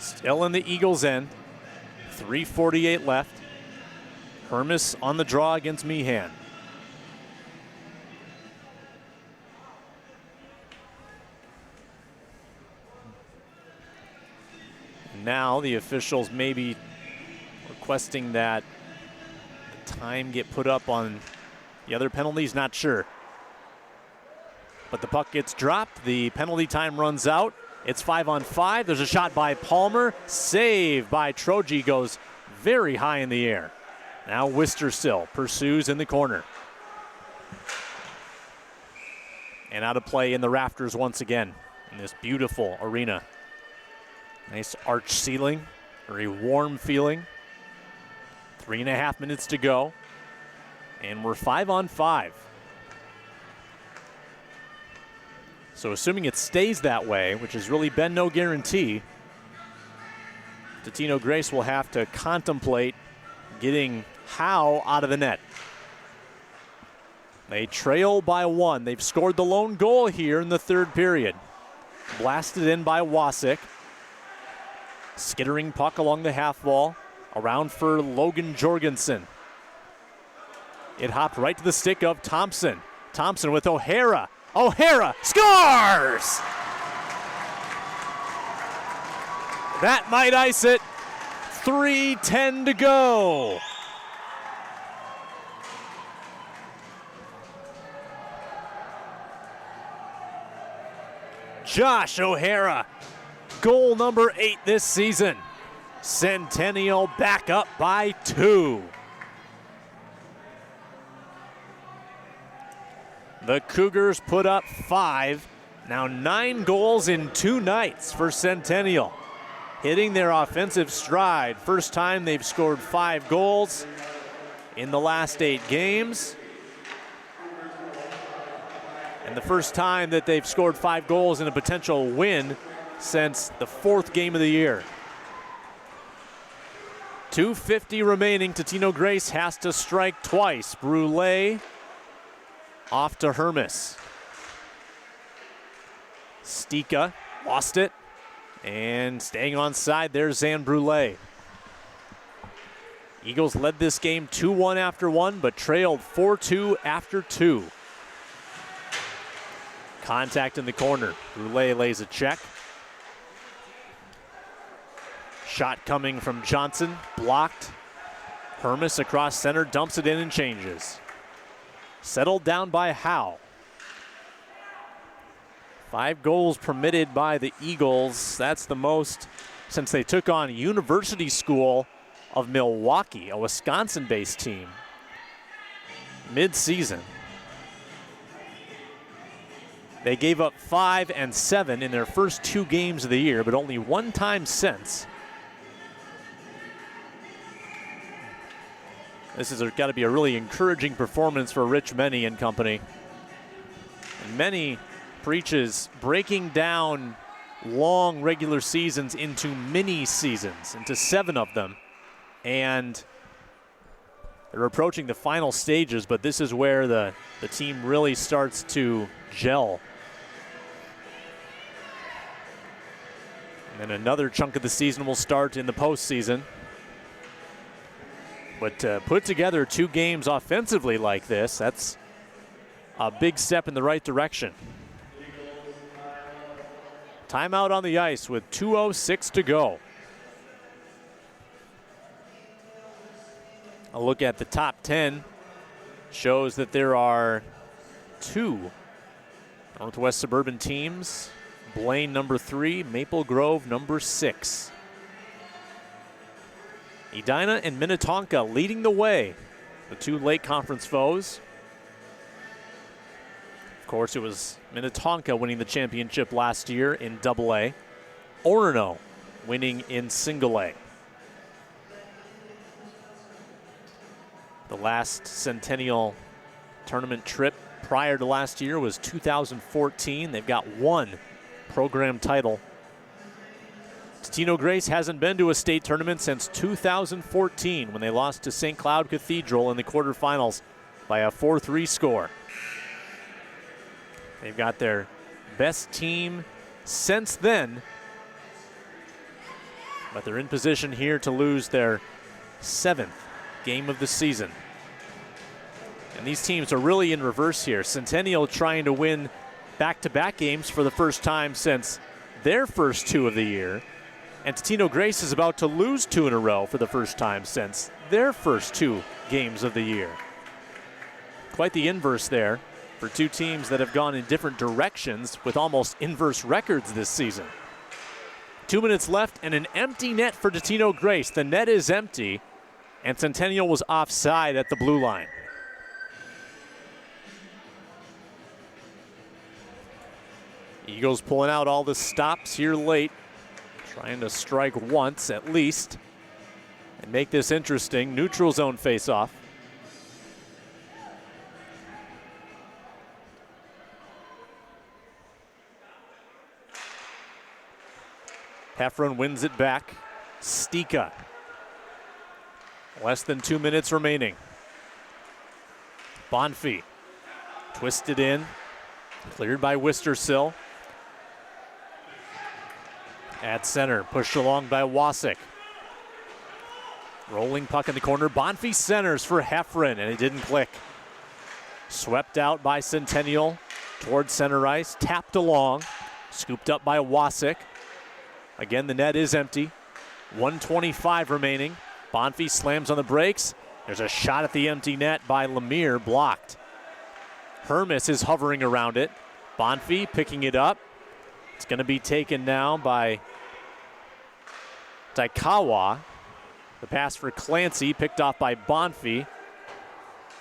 Still in the Eagles' end. 3:48 left. Hermes on the draw against Meehan. Now the officials may be requesting that the time get put up on the other penalties, not sure. But the puck gets dropped, the penalty time runs out. It's 5-on-5, there's a shot by Palmer, save by Troji, goes very high in the air. Now Wistersill pursues in the corner. And out of play in the rafters once again in this beautiful arena. Nice arch ceiling, very warm feeling. 3.5 minutes to go, and we're 5-on-5. So assuming it stays that way, which has really been no guarantee, Totino-Grace will have to contemplate getting Howe out of the net. They trail by 1. They've scored the lone goal here in the third period. Blasted in by Wasik. Skittering puck along the half wall. Around for Logan Jorgensen. It hopped right to the stick of Thompson. Thompson with O'Hara. O'Hara scores! That might ice it. 3:10 to go. Josh O'Hara, goal number 8 this season. Centennial back up by 2. The Cougars put up 5. Now 9 goals in 2 nights for Centennial. Hitting their offensive stride. First time they've scored 5 goals in the last 8 games. And the first time that they've scored 5 goals in a potential win since the 4th game of the year. 2:50 remaining. Totino-Grace has to strike twice. Brule off to Hermes. Stika lost it. And staying on side, there's Zan Brule. Eagles led this game 2-1 after 1, but trailed 4-2 after 2. Contact in the corner. Brule lays a check. Shot coming from Johnson, blocked. Hermes across center, dumps it in and changes. Settled down by Howe. 5 goals permitted by the Eagles. That's the most since they took on University School of Milwaukee, a Wisconsin-based team, mid-season. They gave up 5 and 7 in their first 2 games of the year, but only one time since. This has got to be a really encouraging performance for Rich Menny and company. And Menny preaches breaking down long regular seasons into mini seasons, into 7 of them. And they're approaching the final stages, but this is where the team really starts to gel. And then another chunk of the season will start in the postseason. But to put together 2 games offensively like this, that's a big step in the right direction. Timeout on the ice with 2:06 to go. A look at the top 10 shows that there are 2 Northwest Suburban teams. Blaine number 3, Maple Grove number 6. Edina and Minnetonka leading the way, the 2 late conference foes. Of course, it was Minnetonka winning the championship last year in AA. Orono winning in single A. The last Centennial tournament trip prior to last year was 2014. They've got 1 program title. Totino-Grace hasn't been to a state tournament since 2014 when they lost to St. Cloud Cathedral in the quarterfinals by a 4-3 score. They've got their best team since then, but they're in position here to lose their 7th game of the season. And these teams are really in reverse here. Centennial trying to win back-to-back games for the first time since their first 2 of the year. And Totino-Grace is about to lose 2 in a row for the first time since their first 2 games of the year. Quite the inverse there for 2 teams that have gone in different directions with almost inverse records this season. 2 minutes left and an empty net for Totino-Grace. The net is empty, and Centennial was offside at the blue line. Eagles pulling out all the stops here late, trying to strike once at least and make this interesting. Neutral zone face-off. Heffron wins it back. Stika. Less than 2 minutes remaining. Bonfie twisted in, cleared by Wistersill. At center, pushed along by Wasik. Rolling puck in the corner. Bonfie centers for Heffron, and it didn't click. Swept out by Centennial towards center ice. Tapped along. Scooped up by Wasik. Again, the net is empty. 1:25 remaining. Bonfie slams on the brakes. There's a shot at the empty net by Lemire, blocked. Hermes is hovering around it. Bonfie picking it up. It's going to be taken now by Taikawa. The pass for Clancy picked off by Bonfie.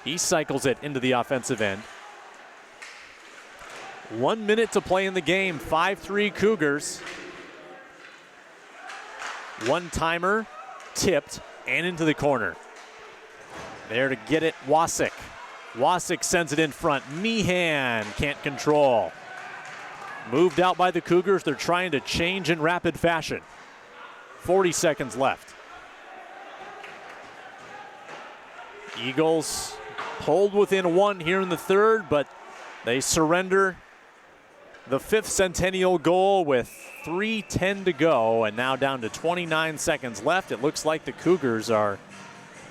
He cycles it into the offensive end. 1 minute to play in the game. 5-3 Cougars. One-timer, tipped, and into the corner. There to get it, Wasik. Wasik sends it in front. Meehan can't control. Moved out by the Cougars. They're trying to change in rapid fashion. 40 seconds left. Eagles hold within 1 here in the third, but they surrender the 5th Centennial goal with 3:10 to go, and now down to 29 seconds left. It looks like the Cougars are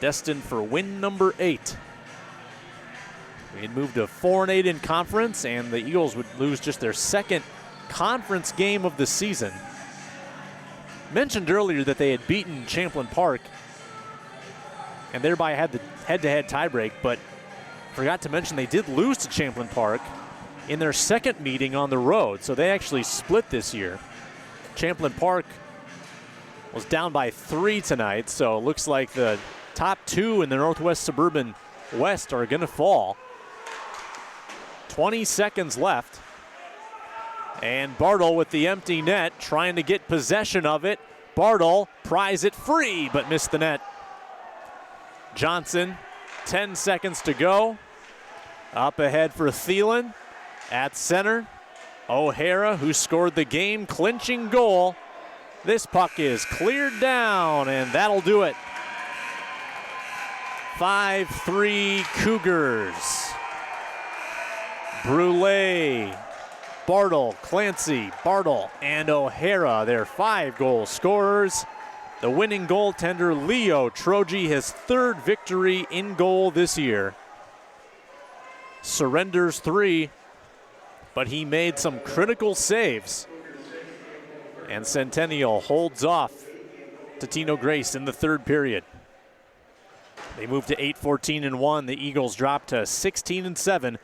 destined for win number 8. They had moved to 4-8 in conference, and the Eagles would lose just their 2nd conference game of the season. Mentioned earlier that they had beaten Champlain Park and thereby had the head-to-head tiebreak, but forgot to mention they did lose to Champlain Park in their second meeting on the road, so they actually split this year. Champlain Park was down by 3 tonight, so it looks like the top 2 in the Northwest Suburban West are going to fall. 20 seconds left. And Bartle with the empty net, trying to get possession of it. Bartle pries it free, but missed the net. Johnson, 10 seconds to go. Up ahead for Thielen. At center, O'Hara, who scored the game-clinching goal. This puck is cleared down, and that'll do it. 5-3 Cougars. Brule, Bartle, Clancy, Bartle, and O'Hara, their 5-goal scorers. The winning goaltender, Leo Troji, his 3rd victory in goal this year. Surrenders 3, but he made some critical saves. And Centennial holds off Totino-Grace in the 3rd period. They move to 8-14-1. The Eagles drop to 16-7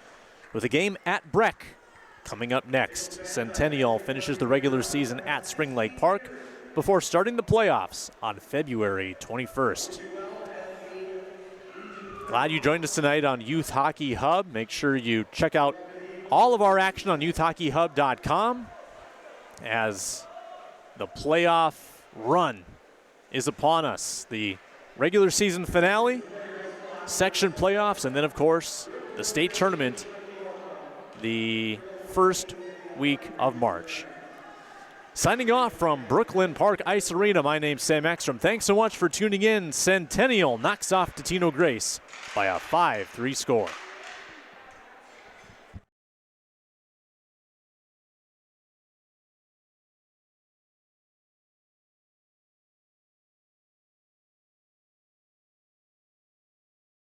with a game at Breck coming up next. Centennial finishes the regular season at Spring Lake Park before starting the playoffs on February 21st. Glad you joined us tonight on Youth Hockey Hub. Make sure you check out all of our action on youthhockeyhub.com as the playoff run is upon us. The regular season finale, section playoffs, and then, of course, the state tournament the first week of March. Signing off from Brooklyn Park Ice Arena, my name's Sam Ekstrom. Thanks so much for tuning in. Centennial knocks off Totino-Grace by a 5-3 score.